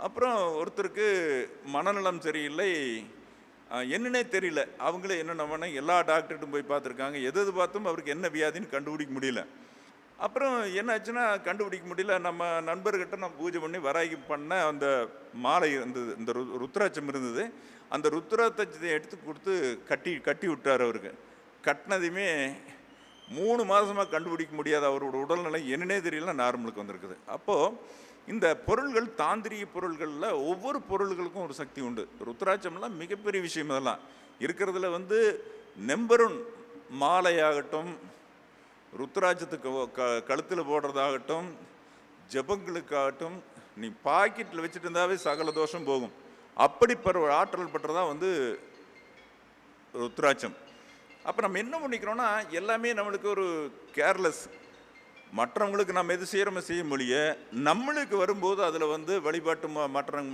அப்புறம் ஒருத்தருக்கு மனநலம் சரியில்லை, என்னன்னே தெரியல. அவங்களே என்னென்ன எல்லா டாக்டர்கிட்டும் போய் பார்த்துருக்காங்க, எது பார்த்தும் அவருக்கு என்ன வியாதின்னு கண்டுபிடிக்க முடியல. அப்புறம் என்ன ஆச்சுன்னா கண்டுபிடிக்க முடியல. நம்ம நண்பர்கிட்ட நான் பூஜை பண்ணி வராகி பண்ண அந்த மாலை இருந்தது, இந்த ருத்ராட்சம் இருந்தது. அந்த ருத்ராட்சத்தை எடுத்து கொடுத்து கட்டி விட்டார். அவருக்கு கட்டினதையுமே 3 மாதமாக கண்டுபிடிக்க முடியாத அவரோட உடல்நிலை என்னன்னே தெரியல, நார்மலுக்கு வந்திருக்குது. அப்போது இந்த பொருள்கள், தாந்திரிக பொருள்களில் ஒவ்வொரு பொருள்களுக்கும் ஒரு சக்தி உண்டு. ருத்ராட்சம்லாம் மிகப்பெரிய விஷயம். இதெல்லாம் இருக்கிறதுல வந்து நம்பர் 1 மாலையாகட்டும், ருத்ராட்சத்துக்கு கழுத்தில் போடுறதாகட்டும், ஜபங்களுக்காகட்டும், நீ பாக்கெட்டில் வச்சுட்டு இருந்தாவே சகல தோஷம் போகும். அப்படிப்பட்ட ஒரு ஆற்றல் பெற்றதான் வந்து ருத்ராட்சம். அப்போ நம்ம என்ன பண்ணிக்கிறோன்னா எல்லாமே நம்மளுக்கு ஒரு கேர்லெஸ். மற்றவங்களுக்கு நம்ம எது செய்கிறோமோ செய்ய முடிய, நம்மளுக்கு வரும்போது அதில் வந்து வழிபாட்டு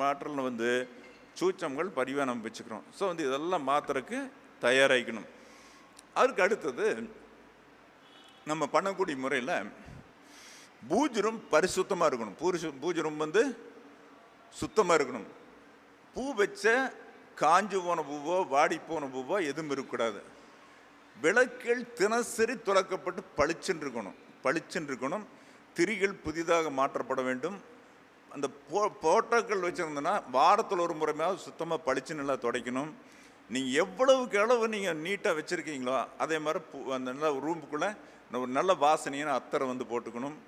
மாற்றல் வந்து சூச்சங்கள் பரிவாக நம்ம வச்சுக்கிறோம். ஸோ வந்து இதெல்லாம் மாத்திரக்கு தயாராகிக்கணும். அதுக்கு அடுத்தது நம்ம பண்ணக்கூடிய முறையில் பூஜை ரூம் பரிசுத்தமாக இருக்கணும். பூஜை ரூம் வந்து சுத்தமாக இருக்கணும். பூ வச்ச காஞ்சு போன பூவோ வாடி போன பூவோ எதுவும் இருக்கக்கூடாது. விளக்குகள் தினசரி துலக்கப்பட்டு பளிச்சுன்னு இருக்கணும். திரிகள் புதிதாக மாற்றப்பட வேண்டும். அந்த போட்டோக்கள் வச்சுருந்தோன்னா வாரத்தில் ஒரு முறையாவது சுத்தமாக பளிச்சுன்னு நல்லா துடைக்கணும். நீங்கள் எவ்வளவுக்கு எவ்வளவு நீங்கள் நீட்டாக வச்சுருக்கீங்களோ அதே மாதிரி அந்த நல்ல ரூமுக்குள்ளே ஒரு நல்ல வாசனையான அத்தரை வந்து போட்டுக்கணும்.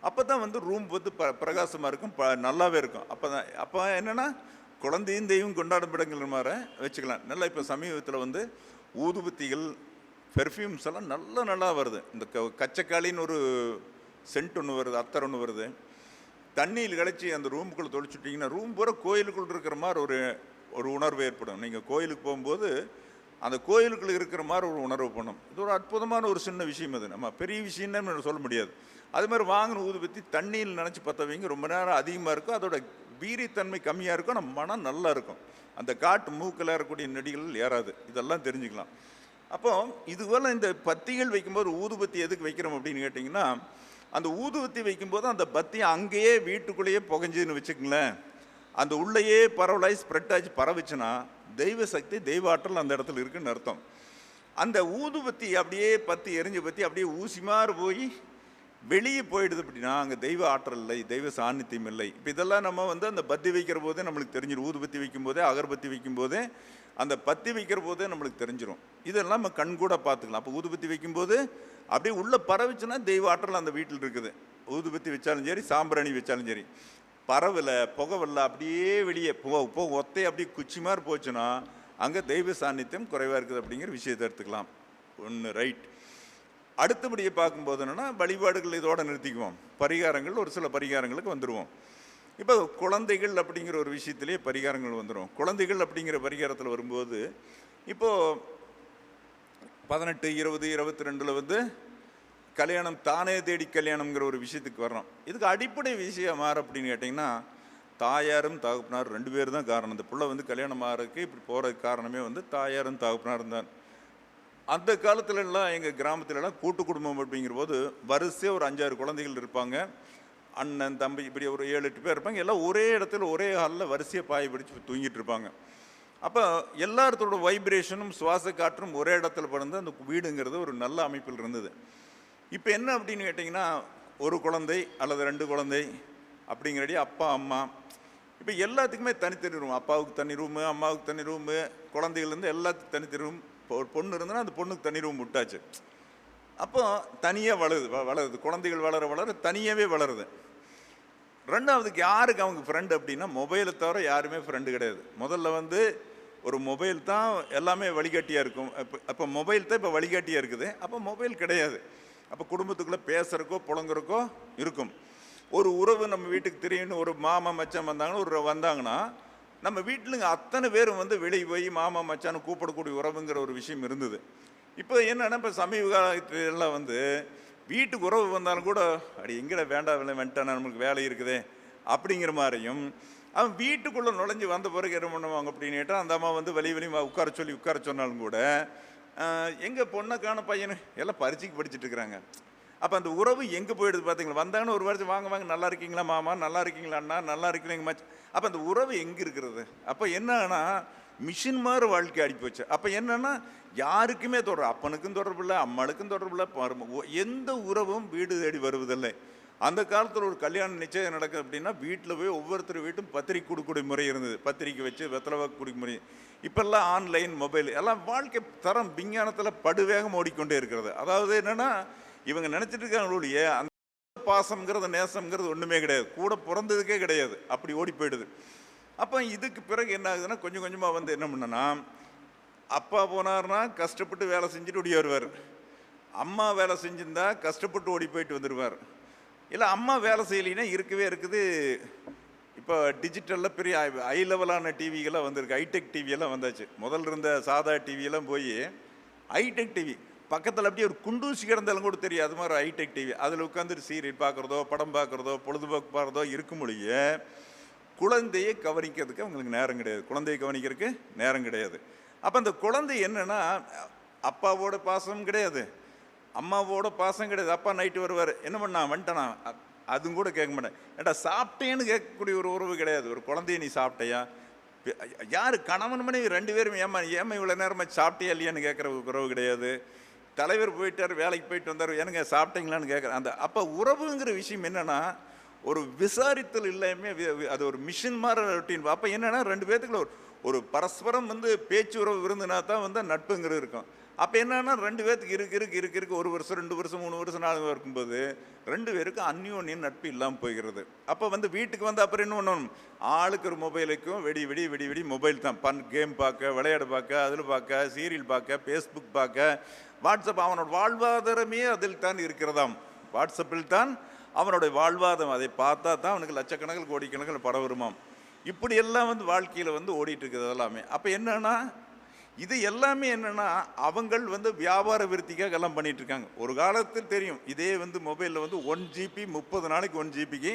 அப்போ தான் வந்து ரூம் வந்து பிரகாசமாக இருக்கும், நல்லாவே இருக்கும். அப்போ என்னென்னா குழந்தையும் தெய்வம் கொண்டாடும் இடங்கள் மாதிரி வச்சுக்கலாம். நல்லா இப்போ சமீபத்தில் வந்து ஊதுபத்திகள், பெர்ஃப்யூம்ஸ் எல்லாம் நல்லா வருது. இந்த கச்சக்காளின்னு ஒரு சென்ட் ஒன்று வருது, அத்தர் ஒன்று வருது. தண்ணியில் கழிச்சி அந்த ரூமுக்குள்ளே தொளிச்சுட்டிங்கன்னா ரூம் பூரா கோயிலுக்குள்ள இருக்கிற மாதிரி ஒரு உணர்வு ஏற்படும். நீங்கள் கோயிலுக்கு போகும்போது அந்த கோயிலுக்குள்ளே இருக்கிற மாதிரி ஒரு உணர்வு பண்ணும். இது ஒரு அற்புதமான ஒரு சின்ன விஷயம். அது நம்ம பெரிய விஷயம்னு சொல்ல முடியாது. அது மாதிரி வாங்கின ஊதுபத்தி தண்ணியில் நினச்சி பற்ற வைங்க, ரொம்ப நேரம் அதிகமாக இருக்கும், அதோட வீரியத்தன்மை கம்மியாக இருக்கும், நம்ம மனம் நல்லா இருக்கும். அந்த காட்டு மூக்கில் ஏறக்கூடிய நெடிகள் ஏறாது. இதெல்லாம் தெரிஞ்சுக்கலாம். அப்போ இதுவரை இந்த பத்திகள் வைக்கும்போது ஊதுபத்தி எதுக்கு வைக்கிறோம் அப்படின்னு கேட்டிங்கன்னா, அந்த ஊதுபத்தி வைக்கும்போது அந்த பத்தி அங்கேயே வீட்டுக்குள்ளேயே புகஞ்சுன்னு வச்சுக்கங்களேன், அந்த உள்ளேயே பரவலாகி ஸ்ப்ரெட் ஆச்சு பரவிச்சுன்னா தெய்வ சக்தி, தெய்வ ஆற்றல் அந்த இடத்துல இருக்குன்னு அர்த்தம். அந்த ஊதுபத்தி அப்படியே எரிஞ்சு பற்றி அப்படியே ஊசி மாதிரி போய் வெளியே போயிடுது அப்படின்னா அங்கே தெய்வ ஆற்றல் இல்லை, தெய்வ சாநித்தியம் இல்லை. இப்போ இதெல்லாம் நம்ம வந்து அந்த பத்தி வைக்கிற போதே நம்மளுக்கு தெரிஞ்சிடும். ஊதுபத்தி வைக்கும் போதே, அகர்பத்தி வைக்கும் போதே, அந்த பத்தி வைக்கிற போதே நம்மளுக்கு தெரிஞ்சிடும். இதெல்லாம் நம்ம கண்கூட பார்த்துக்கலாம். அப்போ ஊதுபத்தி வைக்கும்போது அப்படியே உள்ளே பரவிச்சுன்னா தெய்வ ஆற்றல் அந்த வீட்டில் இருக்குது. ஊதுபத்தி வச்சாலும் சரி, சாம்பிராணி வச்சாலும் சரி, பரவலை புகவல்ல அப்படியே வெளியே ஒத்தையை அப்படியே குச்சி மாதிரி போச்சுன்னா அங்கே தெய்வ சாநித்தியம் குறைவாக இருக்குது அப்படிங்கிற விஷயத்தை எடுத்துக்கலாம். ஒன்று ரைட். அடுத்தபடியை பார்க்கும்போது என்னென்னா வழிபாடுகள் இதோடு நிறுத்திக்குவோம், பரிகாரங்கள் ஒரு சில பரிகாரங்களுக்கு வந்துடுவோம். இப்போ குழந்தைகள் அப்படிங்கிற ஒரு விஷயத்திலே பரிகாரங்கள் வந்துடும். குழந்தைகள் அப்படிங்கிற பரிகாரத்தில் வரும்போது இப்போது 18, 20, 22 வந்து கல்யாணம் தானே தேடி கல்யாணம்ங்கிற ஒரு விஷயத்துக்கு வர்றோம். இதுக்கு அடிப்படை விஷயம் மாறு அப்படின்னு கேட்டிங்கன்னா, தாயாரும் தகப்பனார் 2 பேர் தான் காரணம். இந்த பிள்ளை வந்து கல்யாணம் ஆகிறதுக்கு இப்படி போகிறதுக்கு காரணமே வந்து தாயாரும் தகப்பனாரும் தான். அந்த காலத்துலலாம் எங்கள் கிராமத்துலலாம் கூட்டு குடும்பம் அப்படிங்கிற போது வரிசையாக ஒரு 5, 6 குழந்தைகள் இருப்பாங்க. அண்ணன் தம்பி இப்படி ஒரு 7, 8 பேர் இருப்பாங்க. எல்லாம் ஒரே இடத்துல ஒரே ஹாலில் வரிசையாக பாய் பிடிச்சி தூங்கிட்டு இருப்பாங்க. அப்போ எல்லாத்தோட வைப்ரேஷனும் சுவாச காற்றும் ஒரே இடத்துல படுந்து அந்த வீடுங்கிறது ஒரு நல்ல அமைப்பில் இருந்தது. இப்போ என்ன அப்படின்னு கேட்டிங்கன்னா, ஒரு குழந்தை அல்லது 2 குழந்தை அப்படிங்கிறடி அப்பா அம்மா இப்போ எல்லாத்துக்குமே தனித்தனி ரூம். அப்பாவுக்கு தனி ரூமு, அம்மாவுக்கு தனி ரூமு, குழந்தைகள்லேருந்து எல்லாத்துக்கும் தனித்தனி ரூம். இப்போ ஒரு பொண்ணு இருந்ததுன்னா அந்த பொண்ணுக்கு தனி ரூம் விட்டாச்சு. அப்போ தனியாக வளருது குழந்தைகள் வளர தனியாகவே வளருது. ரெண்டாவதுக்கு யாருக்கு அவங்க ஃப்ரெண்டு அப்படின்னா, மொபைலை தவிர யாருமே ஃப்ரெண்டு கிடையாது. முதல்ல வந்து ஒரு மொபைல் தான் எல்லாமே வழிகாட்டியாக இருக்கும். அப்போ மொபைல் தான் இப்போ வழிகாட்டியாக இருக்குது. அப்போ மொபைல் கிடையாது. அப்போ குடும்பத்துக்குள்ளே பேசுகிறக்கோ புழங்குறக்கோ இருக்கும். ஒரு உறவு நம்ம வீட்டுக்கு திடீர்னு ஒரு மாமா மச்சான் வந்தாங்கன்னா நம்ம வீட்டிலுங்க அத்தனை பேரும் வந்து வெளியே போய் மாமா மச்சான்னு கூப்பிடக்கூடிய உறவுங்கிற ஒரு விஷயம் இருந்தது. இப்போ என்னன்னா, இப்போ சமீப காலத்துலாம் வந்து வீட்டுக்கு உறவு வந்தாலும் கூட அடி எங்கட வேண்டாம் வந்துட்டானா நம்மளுக்கு வேலை இருக்குதே அப்படிங்கிற மாதிரியும், அவன் வீட்டுக்குள்ளே நுழைஞ்சி வந்த பிறகு என்ன பண்ணுவாங்க அப்படின்னு கேட்டால், அந்த அம்மா வந்து வெளியே உட்கார சொன்னாலும் கூட எங்கள் பொண்ணுக்கான பையனு எல்லாம் பரீட்சைக்கு படிச்சுட்டு இருக்கிறாங்க. அப்போ அந்த உறவு எங்கே போயிடுது பார்த்தீங்களா? வந்தாங்கன்னு ஒரு வருஷம் வாங்க நல்லா இருக்கீங்களா மாமா, நல்லா இருக்கீங்களா அண்ணா, நல்லா இருக்கீங்க மச். அப்போ அந்த உறவு எங்கே இருக்கிறது? அப்போ என்னன்னா மிஷின் மாதிரி வாழ்க்கை ஆடி போச்சு. அப்போ என்னன்னா யாருக்குமே தொடர்பு, அப்பனுக்கும் தொடர்பு இல்லை, அம்மாளுக்கும் தொடர்பு இல்லை, எந்த உறவும் வீடு தேடி வருவதில்லை. அந்த காலத்தில் ஒரு கல்யாணம் நிச்சயம் நடக்குது அப்படின்னா வீட்டில் போய் ஒவ்வொருத்தர் வீட்டும் பத்திரிக்கை கொடுக்கக்கூடிய முறை இருந்தது. பத்திரிக்கை வச்சு வெத்தலைவாக்கு கொடுக்க முறை. இப்போல்லாம் ஆன்லைன் மொபைல் எல்லாம் வாழ்க்கை தரம் விஞ்ஞானத்தில் படுவேகம் ஓடிக்கொண்டே இருக்கிறது. அதாவது என்னென்னா, இவங்க நினச்சிட்டு இருக்காங்களுடைய அந்த பாசம்ங்கிறது நேசம்ங்கிறது ஒன்றுமே கிடையாது, கூட பிறந்ததுக்கே கிடையாது, அப்படி ஓடி போயிடுது. அப்போ இதுக்கு பிறகு என்ன ஆகுதுன்னா, கொஞ்சம் கொஞ்சமாக வந்து என்ன பண்ணனா, அப்பா போனார்னா கஷ்டப்பட்டு வேலை செஞ்சுட்டு ஓடி வருவார், அம்மா வேலை செஞ்சுருந்தா கஷ்டப்பட்டு ஓடி போயிட்டு வந்துடுவார். இல்லை அம்மா வேலை செய்யலைன்னா இருக்கவே இருக்குது. இப்போ டிஜிட்டலில் பெரிய ஹை லெவலான டிவிகள்லாம் வந்திருக்கு, ஹைடெக் டிவியெல்லாம் வந்தாச்சு. முதல்ல இருந்த சாதா டிவியெல்லாம் போய் ஹைடெக் டிவி பக்கத்தில் அப்படியே ஒரு குண்டூசி கிடந்தாலும் கூட தெரியும், அது மாதிரி ஹைடெக் டிவி. அதில் உட்காந்துட்டு சீரியல் பார்க்குறதோ படம் பார்க்குறதோ பொழுதுபோக்கு பார்க்குறதோ இருக்கும் மொழியே குழந்தையை கவனிக்கிறதுக்கு அவங்களுக்கு நேரம் கிடையாது, குழந்தையை கவனிக்கிறதுக்கு நேரம் கிடையாது. அப்போ அந்த குழந்தை என்னென்னா, அப்பாவோட பாசம் கிடையாது, அம்மாவோட பாசம் கிடையாது. அப்பா நைட்டு வருவார், என்ன பண்ணா வந்துட்டானா, அதுவும் கூட கேட்க மாட்டேன். ஏட்டா சாப்பிட்டேன்னு கேட்கக்கூடிய ஒரு உறவு கிடையாது. ஒரு குழந்தைய நீ சாப்பிட்டையா, யார் கணவன் மனைவி 2 பேரும் ஏமா இவ்வளோ நேரமாக சாப்பிட்டியா இல்லையான்னு கேட்குற உறவு கிடையாது. தலைவர் போயிட்டார், வேலைக்கு போயிட்டு வந்தார், எனக்கு சாப்பிட்டீங்களான்னு கேட்குறேன். அந்த அப்போ உறவுங்கிற விஷயம் என்னென்னா, ஒரு விசாரித்தல் இல்லாமல் அது ஒரு மிஷின் மாதிரி ரொட்டீன். அப்போ என்னென்னா 2 பேர்த்துக்குள்ள ஒரு பரஸ்பரம் வந்து பேச்சு உறவு இருந்துனா தான் வந்து நட்புங்கிறது இருக்கும். அப்போ என்னன்னா 2 பேர்த்துக்கு இருக்கு 1 வருஷம் 2 வருஷம் 3 வருஷம் 4 வருஷம் இருக்கும்போது 2 பேருக்கும் அந்யோன்யம் நட்பு இல்லாமல் போய்கிறது. அப்போ வந்து வீட்டுக்கு வந்து அப்புறம் என்ன பண்ணணும், ஆளுக்கு ஒரு மொபைலுக்கும் வெடி மொபைல் தான். கேம் பார்க்க, விளையாட பார்க்க, அதில் பார்க்க, சீரியல் பார்க்க, ஃபேஸ்புக் பார்க்க, வாட்ஸ்அப். அவனோட வாழ்வாதாரமே அதில் தான் இருக்கிறதாம், வாட்ஸ்அப்பில் தான் அவனுடைய வாழ்வாதாரம். அதை பார்த்தா தான் அவனுக்கு லட்சக்கணக்கில் கோடிக்கணக்கில் படம் வருமாம். இப்படியெல்லாம் வந்து வாழ்க்கையில் வந்து ஓடிட்டு இருக்குது எல்லாமே. அப்போ என்னன்னா, இது எல்லாமே என்னென்னா அவங்கள் வந்து வியாபார விருத்திக்காக எல்லாம் பண்ணிகிட்டு இருக்காங்க. ஒரு காலத்தில் தெரியும், இதே வந்து மொபைலில் வந்து 1 GB 30 நாளைக்கு 1 GBக்கு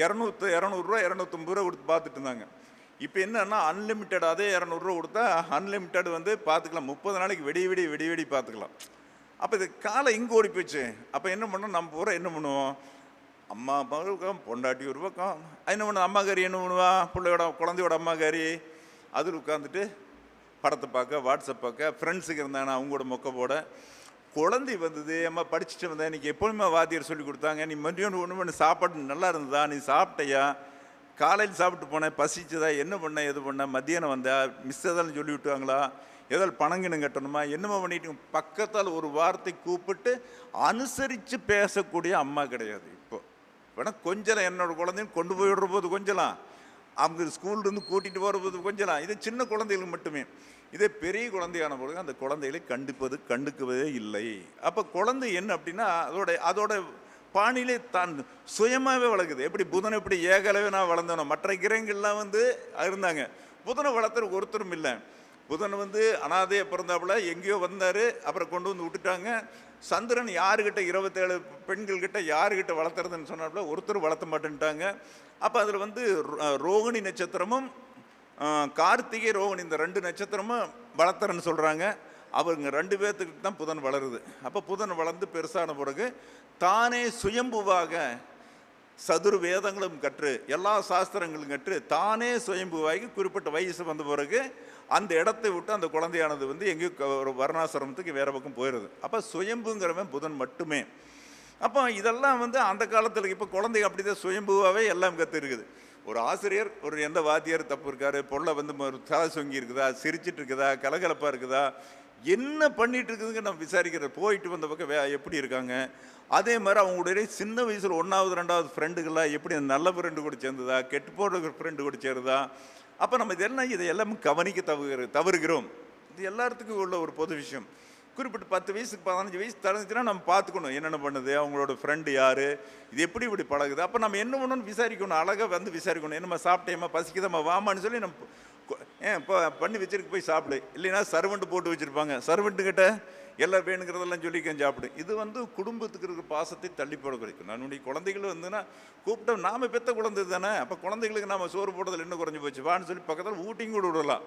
200 ரூபா 250 ரூபா கொடுத்து பார்த்துட்டு இருந்தாங்க. இப்போ என்னன்னா அன்லிமிட்டட், அதே 200 ரூபா கொடுத்தா அன்லிமிட்டட் வந்து பார்த்துக்கலாம், 30 நாளைக்கு வெடி பார்த்துக்கலாம். அப்போ இது காலம் இங்கே ஓடி போச்சு. அப்போ என்ன பண்ணோம், நம்ம பூரா என்ன பண்ணுவோம், அம்மா அப்பா பக்கம், பொண்டாட்டி ஒரு பக்கம், என்ன பண்ணுவோம், அம்மாக்காரி என்ன பண்ணுவான், குழந்தையோட அம்மாக்காரி அதில் உட்காந்துட்டு படத்தை பார்க்க, வாட்ஸ்அப் பார்க்க, ஃப்ரெண்ட்ஸுக்கு இருந்தாங்கன்னா அவங்களோட மொக்க போட. குழந்தை வந்தது, அம்மா படிச்சுட்டு வந்தேன், இன்றைக்கி எப்போவுமே வாத்தியார் சொல்லி கொடுத்தாங்க, நீ மதியம் ஒன்று பண்ண சாப்பாடு நல்லா இருந்ததா, நீ சாப்பிட்டையா, காலையில் சாப்பிட்டு போனேன், பசிச்சதா, என்ன பண்ண எது பண்ண, மத்தியானம் வந்தா, மிஸ் ஏதாலும் சொல்லி விட்டுவாங்களா, ஏதாவது பணங்கினம் கட்டணுமா, என்னமோ பண்ணிட்டு பக்கத்தால் ஒரு வார்த்தை கூப்பிட்டு அனுசரித்து பேசக்கூடிய அம்மா கிடையாது. இப்போ வேணா கொஞ்சம் என்னோட குழந்தையும் கொண்டு போய் விடுற போது கொஞ்சலாம், அவங்க ஸ்கூல்லேருந்து கூட்டிகிட்டு போகிறது கொஞ்சம் இது சின்ன குழந்தைகளுக்கு மட்டுமே. இதே பெரிய குழந்தையான பொழுது அந்த குழந்தைகளை கண்டுக்குவதே இல்லை. அப்போ குழந்தை என்ன அப்படின்னா அதோட பாணியிலே தான் சுயமாகவே வளர்க்குது. எப்படி புதன் எப்படி ஏகலவனாக வளர்ந்தானோ, மற்ற கிரகங்கள்லாம் வந்து இருந்தாங்க. புதனை வளர்த்துறதுக்கு ஒருத்தரும் இல்லை. புதன் வந்து அனாதையை பிறந்தாப்புல எங்கேயோ வந்தார், அப்புறம் கொண்டு வந்து விட்டுட்டாங்க. சந்திரன் யாருக்கிட்ட 27 பெண்கள்கிட்ட யாருக்கிட்ட வளர்த்துறதுன்னு சொன்னாப்புல ஒருத்தர் வளர்த்த மாட்டேன்ட்டாங்க. அப்போ அதில் வந்து ரோகிணி நட்சத்திரமும் கார்த்திகை ரோகிணி இந்த 2 நட்சத்திரமும் வளர்த்துறன்னு சொல்கிறாங்க. அவங்க 2 பேர்த்துக்கிட்ட தான் புதன் வளருது. அப்போ புதன் வளர்ந்து பெருசான பிறகு தானே சுயம்புவாக சதுர் வேதங்களும் கற்று எல்லா சாஸ்திரங்களும் கற்று தானே சுயம்புவாகி குறிப்பிட்ட வயசு வந்த பிறகு அந்த இடத்தை விட்டு அந்த குழந்தையானது வந்து எங்கேயும் ஒரு வர்ணாசிரமத்துக்கு வேற பக்கம் போயிடுது. அப்போ சுயம்புங்கிறவன் புதன் மட்டுமே. அப்போ இதெல்லாம் வந்து அந்த காலத்தில் இப்போ குழந்தைங்க அப்படி தான் சுயம்புவாகவே எல்லாம் கற்றுருக்குது. ஒரு ஆசிரியர் எந்த வாத்தியார் தப்பு இருக்காரு, பொருளை வந்து ஒரு தலை சொங்கி இருக்குதா, சிரிச்சிட்டு இருக்குதா, கலகலப்பாக இருக்குதா, என்ன பண்ணிட்டு இருக்குதுங்க நம்ம விசாரிக்கிற. போயிட்டு வந்த பக்கம் எப்படி இருக்காங்க, அதே மாதிரி அவங்களுடைய சின்ன வயசில் 1வது 2வது ஃப்ரெண்டுகள்லாம் எப்படி நல்ல ஃப்ரெண்டு கூட சேர்ந்ததா, கெட்டு போடுற ஃப்ரெண்டு கூட சேருதா. அப்போ நம்ம இதை எல்லாமே கவனிக்க தவறுகிறோம். இது எல்லாத்துக்கும் உள்ள ஒரு பொது விஷயம். குறிப்பிட்ட 10 வயசுக்கு 15 வயசு தரஞ்சுன்னா நம்ம பார்த்துக்கணும் என்னென்ன பண்ணுது, அவங்களோட ஃப்ரெண்டு யார், இது எப்படி இப்படி பழகுது. அப்போ நம்ம என்ன பண்ணணும்னு விசாரிக்கணும், அழகாக வந்து விசாரிக்கணும். என்னம்மா சாப்பிட்டேம்மா, பசிக்குதாம்மா, வாமான்னு சொல்லி நம்ம இப்போ பண்ணி வச்சிருக்கு போய் சாப்பிடு. இல்லைன்னா சர்வெண்ட்டு போட்டு வச்சுருப்பாங்க, சர்வெண்ட்டுக்கிட்ட எல்லாம் வேணுங்கிறதெல்லாம் சொல்லிக்க சாப்பிடு. இது வந்து குடும்பத்துக்கு இருக்கிற பாசத்தை தள்ளி போட கிடைக்கும். நம்முடைய குழந்தைகள் வந்துன்னா கூப்பிட்டா நாம் பெற்ற குழந்தை தானே. அப்போ குழந்தைகளுக்கு நம்ம சோறு போடுறதுல இன்னும் குறைஞ்சி போச்சு, வான்னு சொல்லி பக்கத்தில் ஊட்டியும் கூட விடலாம்.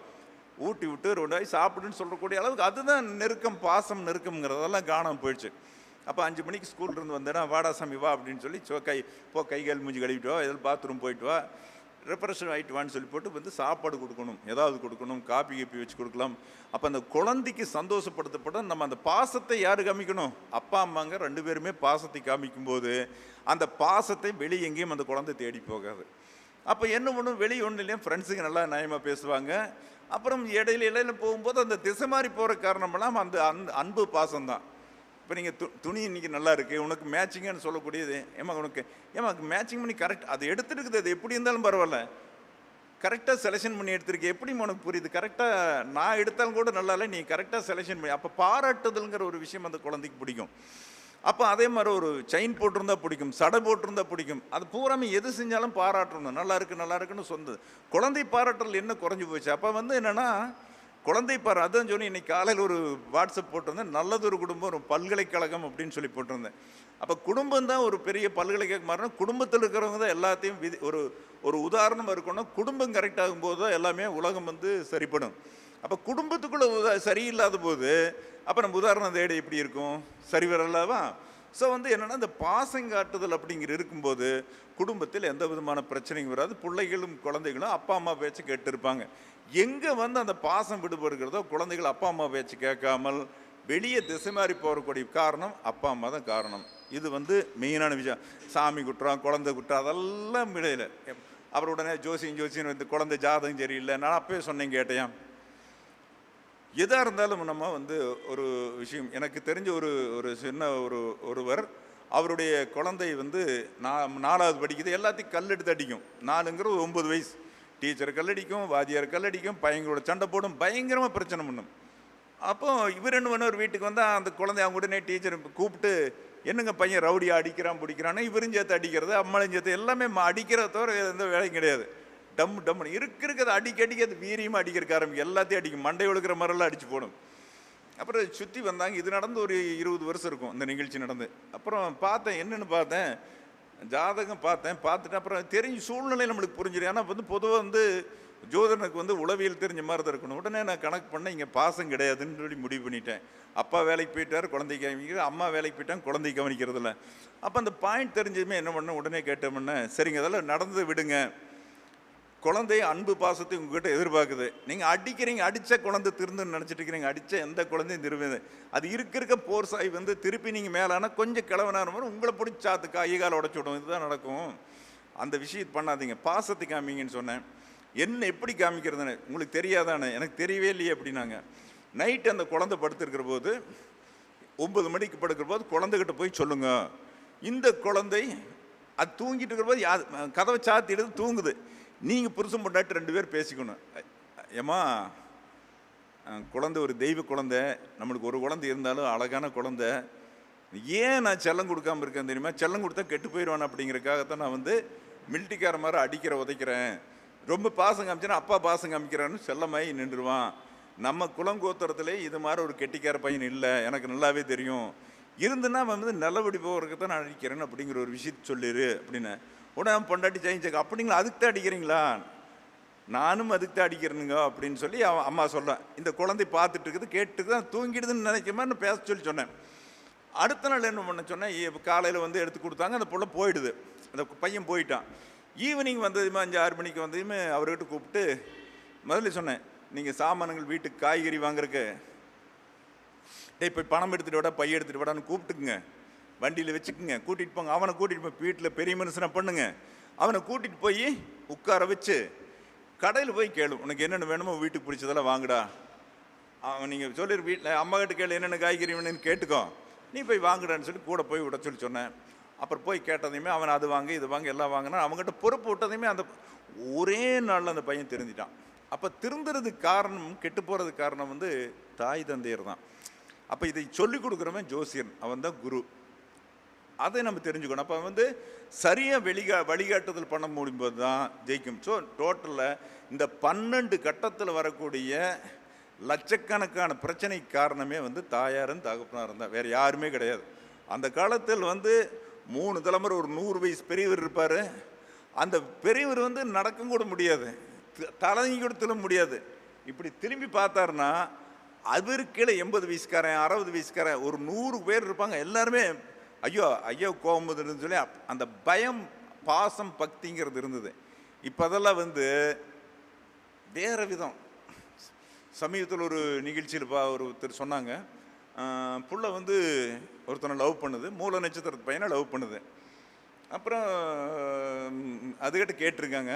ஊட்டி விட்டு 2 வாய் சாப்பிடுன்னு சொல்லக்கூடிய அளவுக்கு அதுதான் நெருக்கம், பாசம் நெருக்கம்ங்கிறதெல்லாம் காணாமல் போயிடுச்சு. அப்போ 5 மணிக்கு ஸ்கூல்லேருந்து வந்தேன்னா வாடா சாமி வா அப்படின்னு சொல்லி கை கால் மூஞ்சி கழுவிட்டு வா, எதாவது பாத்ரூம் போயிட்டு வா, ரெப்ரெஷன் ஆகிட்டு வான்னு சொல்லி போட்டு வந்து சாப்பாடு கொடுக்கணும், ஏதாவது கொடுக்கணும், காப்பி கீப்பி வச்சு கொடுக்கலாம். அப்போ அந்த குழந்தைக்கு சந்தோஷப்படுத்தப்பட நம்ம அந்த பாசத்தை யார் காமிக்கணும், அப்பா அம்மாங்க 2 பேருமே பாசத்தை காமிக்கும்போது அந்த பாசத்தை வெளியே எங்கேயும் அந்த குழந்தை தேடி போகாது. அப்போ என்ன பண்ணும், வெளியே ஒன்றும் இல்லையா, ஃப்ரெண்ட்ஸுக்கு நல்லா நியாயமாக பேசுவாங்க. அப்புறம் இடையில போகும்போது அந்த திசை மாதிரி போகிற காரணமெல்லாம் அந்த அன்பு பாசம்தான். இப்போ நீங்கள் துணி இன்றைக்கி நல்லா இருக்குது, உனக்கு மேட்சிங்கானு சொல்லக்கூடியது, உனக்கு மேட்சிங் பண்ணி கரெக்ட் அது எடுத்துருக்குது, அது எப்படி இருந்தாலும் பரவாயில்ல, கரெக்டாக செலெக்ஷன் பண்ணி எடுத்திருக்கேன், எப்படி உனக்கு புரியுது, கரெக்டாக நான் எடுத்தாலும் கூட நல்லா இல்லை, நீ கரெக்டாக செலெக்ஷன் பண்ணி. அப்போ பாராட்டுதல்ங்கிற ஒரு விஷயம் அந்த குழந்தைக்கு பிடிக்கும். அப்போ அதே மாதிரி ஒரு செயின் போட்டிருந்தா பிடிக்கும், சடை போட்டிருந்தா பிடிக்கும். அது பூராமே எது செஞ்சாலும் பாராட்டணும், நல்லா இருக்குன்னு சொன்னது. குழந்தை பாராட்டல் என்ன குறைஞ்சி போச்சு. அப்போ வந்து என்னென்னா குழந்தை அதான் சொல்லி இன்னைக்கு காலையில் ஒரு வாட்ஸ்அப் போட்டிருந்தேன், நல்லதொரு குடும்பம் ஒரு பல்கலைக்கழகம் அப்படின்னு சொல்லி போட்டிருந்தேன். அப்போ குடும்பம் தான் ஒரு பெரிய பல்கலைக்கழகம் மாறினா குடும்பத்தில் இருக்கிறவங்க தான் எல்லாத்தையும் ஒரு உதாரணமாக இருக்கணும். குடும்பம் கரெக்ட் ஆகும்போது தான் எல்லாமே உலகம் வந்து சரிப்படும். அப்போ குடும்பத்துக்குள்ளே சரியில்லாத போது அப்போ நம்ம உதாரணம் தேடி எப்படி இருக்கும், சரி வரலவா. ஸோ வந்து என்னென்னா இந்த பாசங்காட்டுதல் அப்படிங்கிற இருக்கும்போது குடும்பத்தில் எந்த விதமான பிரச்சனையும் வராது. பிள்ளைகளும் குழந்தைகளும் அப்பா அம்மா பேச்சு கேட்டு இருப்பாங்க. எங்கே வந்து அந்த பாசம் விடுபடுகிறதோ குழந்தைகள் அப்பா அம்மா பேச்சு கேட்காமல் வெளியே திசை மாறி போகக்கூடிய காரணம் அப்பா அம்மா தான் காரணம். இது வந்து மெயினான விஷயம். சாமி குற்றம், குழந்தை குற்றம் அதெல்லாம் விடையில. அப்புறம் உடனே ஜோசின்னு வந்து குழந்தை ஜாதகம் சரியில்லை, நான் அப்பவே சொன்னேன் கேட்டேன். எதாக இருந்தாலும் நம்ம வந்து ஒரு விஷயம் எனக்கு தெரிஞ்ச ஒரு சின்ன ஒருவர் அவருடைய குழந்தை வந்து 4வது படிக்குது, எல்லாத்தையும் கல்லெடுத்து அடிக்கும். 4ங்கிறது 9 வயசு. டீச்சர் கல்லடிக்கும், வாத்தியார் கல்லடிக்கும், பையங்களோட சண்டை போடும், பயங்கரமாக பிரச்சனை பண்ணும். அப்போ இவர் என்ன பண்ணுவார், வீட்டுக்கு வந்தால் அந்த குழந்தை அவங்க உடனே டீச்சர் கூப்பிட்டு என்னங்க பையன் ரவுடியாக அடிக்கிறான் பிடிக்கிறான்னு இவரும் சேர்த்து அடிக்கிறது, அம்மாளையும் சேர்த்து எல்லாமே அடிக்கிறத தவிர எந்த வேலையும் கிடையாது. டம்னு இருக்கிறது அடிக்க அது வீரியமாக அடிக்கிறக்க ஆரம்பிக்கும், எல்லாத்தையும் அடிக்கும், மண்டை ஒழுக்கிற மாதிரிலாம் அடித்து போடும். அப்புறம் சுற்றி வந்தாங்க. இது நடந்து ஒரு 20 வருஷம் இருக்கும் இந்த நிகழ்ச்சி நடந்து. அப்புறம் பார்த்தேன், என்னென்னு பார்த்தேன், ஜாதகம் பார்த்துட்டு அப்புறம் தெரிஞ்ச சூழ்நிலை நம்மளுக்கு புரிஞ்சிடும். ஏன்னா வந்து பொதுவாக வந்து ஜோதிடனுக்கு வந்து உளவியல் தெரிஞ்ச மாதிரி தான் இருக்கணும். உடனே நான் கணக்கு பண்ணேன், இங்கே பாசம் கிடையாதுன்னு சொல்லி முடிவு பண்ணிட்டேன். அப்பா வேலைக்கு போயிட்டார், குழந்தை கவனிக்கிறது, அம்மா வேலைக்கு போயிட்டாங்க, குழந்தை கவனிக்கிறதில்ல. அப்போ அந்த பாயிண்ட் தெரிஞ்சதுமே என்ன பண்ணேன், உடனே கேட்டோம்னா சரிங்க அதெல்லாம் நடந்து விடுங்க, குழந்தைய அன்பு பாசத்தை உங்ககிட்ட எதிர்பார்க்குது, நீங்கள் அடிக்கிறீங்க, அடித்த குழந்தை திருந்துன்னு நினச்சிட்டு இருக்கிறீங்க, அடித்த எந்த குழந்தையும் திரும்புது, அது இருக்க போர் சாய் வந்து திருப்பி நீங்கள் மேலானா கொஞ்சம் கிளவனான மாதிரி உங்களை பிடிச்சி சாத்து கைகால உடச்சி விடும். இதுதான் நடக்கும். அந்த விஷயத்தை பண்ணாதீங்க, பாசத்தை காமிங்கன்னு சொன்னேன். என்ன எப்படி காமிக்கிறதுன்னு உங்களுக்கு தெரியாதானே, எனக்கு தெரியவே இல்லையே அப்படின்னாங்க. நைட்டு அந்த குழந்தை படுத்துருக்கிற போது 9 மணிக்கு படுக்கிற போது குழந்தைகிட்ட போய் சொல்லுங்க, இந்த குழந்தை அது தூங்கிட்டு இருக்கிற போது கதவை சாத்திடுது தூங்குது, நீங்கள் புருஷன் பொண்டாட்டி 2 பேர் பேசிக்கணும். ஏம்மா குழந்தை ஒரு தெய்வ குழந்தை, நம்மளுக்கு ஒரு குழந்தை இருந்தாலும் அழகான குழந்தை, ஏன் நான் செல்லம் கொடுக்காம இருக்கேன் தெரியுமா? செல்லம் கொடுத்தா கெட்டு போயிடுவான் அப்படிங்கிறதுக்காகத்தான் நான் வந்து மிலிட்டிக்கார மாதிரி உதைக்கிறேன். ரொம்ப பாசம் காமிச்சேன்னா அப்பா பாசம் காமிக்கிறான்னு செல்லமாயி நின்றுவான். நம்ம குலங்கோத்திரத்திலே இது மாதிரி ஒரு கெட்டிக்கார பையன் இல்லை, எனக்கு நல்லாவே தெரியும். இருந்துன்னா அவன் வந்து நல்லபடி போகிறதுக்கு தான் நான் அடிக்கிறேன்னு அப்படிங்கிற ஒரு விஷயத்தை சொல்லிடு அப்படின்னு. உடனே அவன் பொண்டாட்டி ஜெயிச்சக்க, அப்படிங்களா அதுக்கு தான் அடிக்கிறீங்களா? நானும் அதுக்கு தான் அடிக்கிறேனுங்க அப்படின்னு சொல்லி அவன் அம்மா சொல்கிறேன். இந்த குழந்தை பார்த்துட்டு இருக்குது, கேட்டுட்டு தான் தூங்கிடுதுன்னு நினைக்காம நான் பேச சொல்லி சொன்னேன். அடுத்த நாள் என்ன பண்ண சொன்னேன், காலையில் வந்து எடுத்து கொடுத்தாங்க, அந்த புள்ள போயிடுது, அந்த பையன் போயிட்டான். ஈவினிங் வந்ததுமே 5-6 மணிக்கு வந்ததுமே அவர்கிட்ட கூப்பிட்டு முதல்ல சொன்னேன், நீங்கள் சாமான்கள் வீட்டுக்கு காய்கறி வாங்குறக்கு டே போய் பணம் எடுத்துகிட்டு விட, பைய எடுத்துகிட்டு விடான்னு கூப்பிட்டுக்குங்க, வண்டியில் வச்சுக்குங்க, கூட்டிகிட்டு போங்க. அவனை கூட்டிகிட்டு போய் வீட்டில் பெரிய மனுஷனை பண்ணுங்க, அவனை கூட்டிகிட்டு போய் உட்கார வச்சு கடையில் போய் கேளு, உனக்கு என்னென்ன வேணுமோ வீட்டுக்கு பிடிச்சதெல்லாம் வாங்குடா. அவன் நீங்கள் சொல்லிடு, வீட்டில் அம்மா கிட்ட கேளு என்னென்ன காய்கறி வேணும்னு கேட்டுக்கோ, நீ போய் வாங்குடான்னு சொல்லி கூட போய் விட சொல்லி சொன்னேன். அப்புறம் போய் கேட்டதையுமே அவன் அது வாங்க இது வாங்க எல்லாம் வாங்கினா, அவங்ககிட்ட பொறுப்பு விட்டதையுமே அந்த ஒரே நாளில் அந்த பையன் தெரிஞ்சிட்டான். அப்போ திருந்துறதுக்கு காரணம், கெட்டு போகிறதுக்கு காரணம் வந்து தாய் தந்தையர் தான். அப்போ இதை சொல்லிக் கொடுக்குறவன் ஜோசியன், அவன் தான் குரு. அதை நம்ம தெரிஞ்சுக்கணும். அப்போ வந்து சரியாக வழிகாட்டுதல் பண்ண முடியும்போது தான் ஜெயிக்கும். ஸோ டோட்டலில் இந்த 12 கட்டத்தில் வரக்கூடிய லட்சக்கணக்கான பிரச்சனைக்கு காரணமே வந்து தாயாரும் தகப்பனாரும் தான், வேறு யாருமே கிடையாது. அந்த காலத்தில் வந்து 3 தலைமுறை ஒரு 100 வயசு பெரியவர் இருப்பார். அந்த பெரியவர் வந்து நடக்க கூட முடியாது, தலைங்க கூட திரும்ப முடியாது. இப்படி திரும்பி பார்த்தாருன்னா அவருக்கு கீழே 80 வயசுக்காரன் 60 வயசுக்காரன் ஒரு 100 பேர் இருப்பாங்க. எல்லாருமே ஐயோ ஐயோ கோபம் இருந்துன்னு சொல்லி அந்த பயம் பாசம் பக்திங்கிறது இருந்தது. இப்போ அதெல்லாம் வந்து வேறு விதம். சமீபத்தில் ஒரு நிகழ்ச்சியில் ஒருத்தர் சொன்னாங்க, புள்ள வந்து ஒருத்தனை லவ் பண்ணுது, மூல நட்சத்திரத்து பையனை லவ் பண்ணுது. அப்புறம் அதுக்கிட்ட கேட்டிருக்காங்க,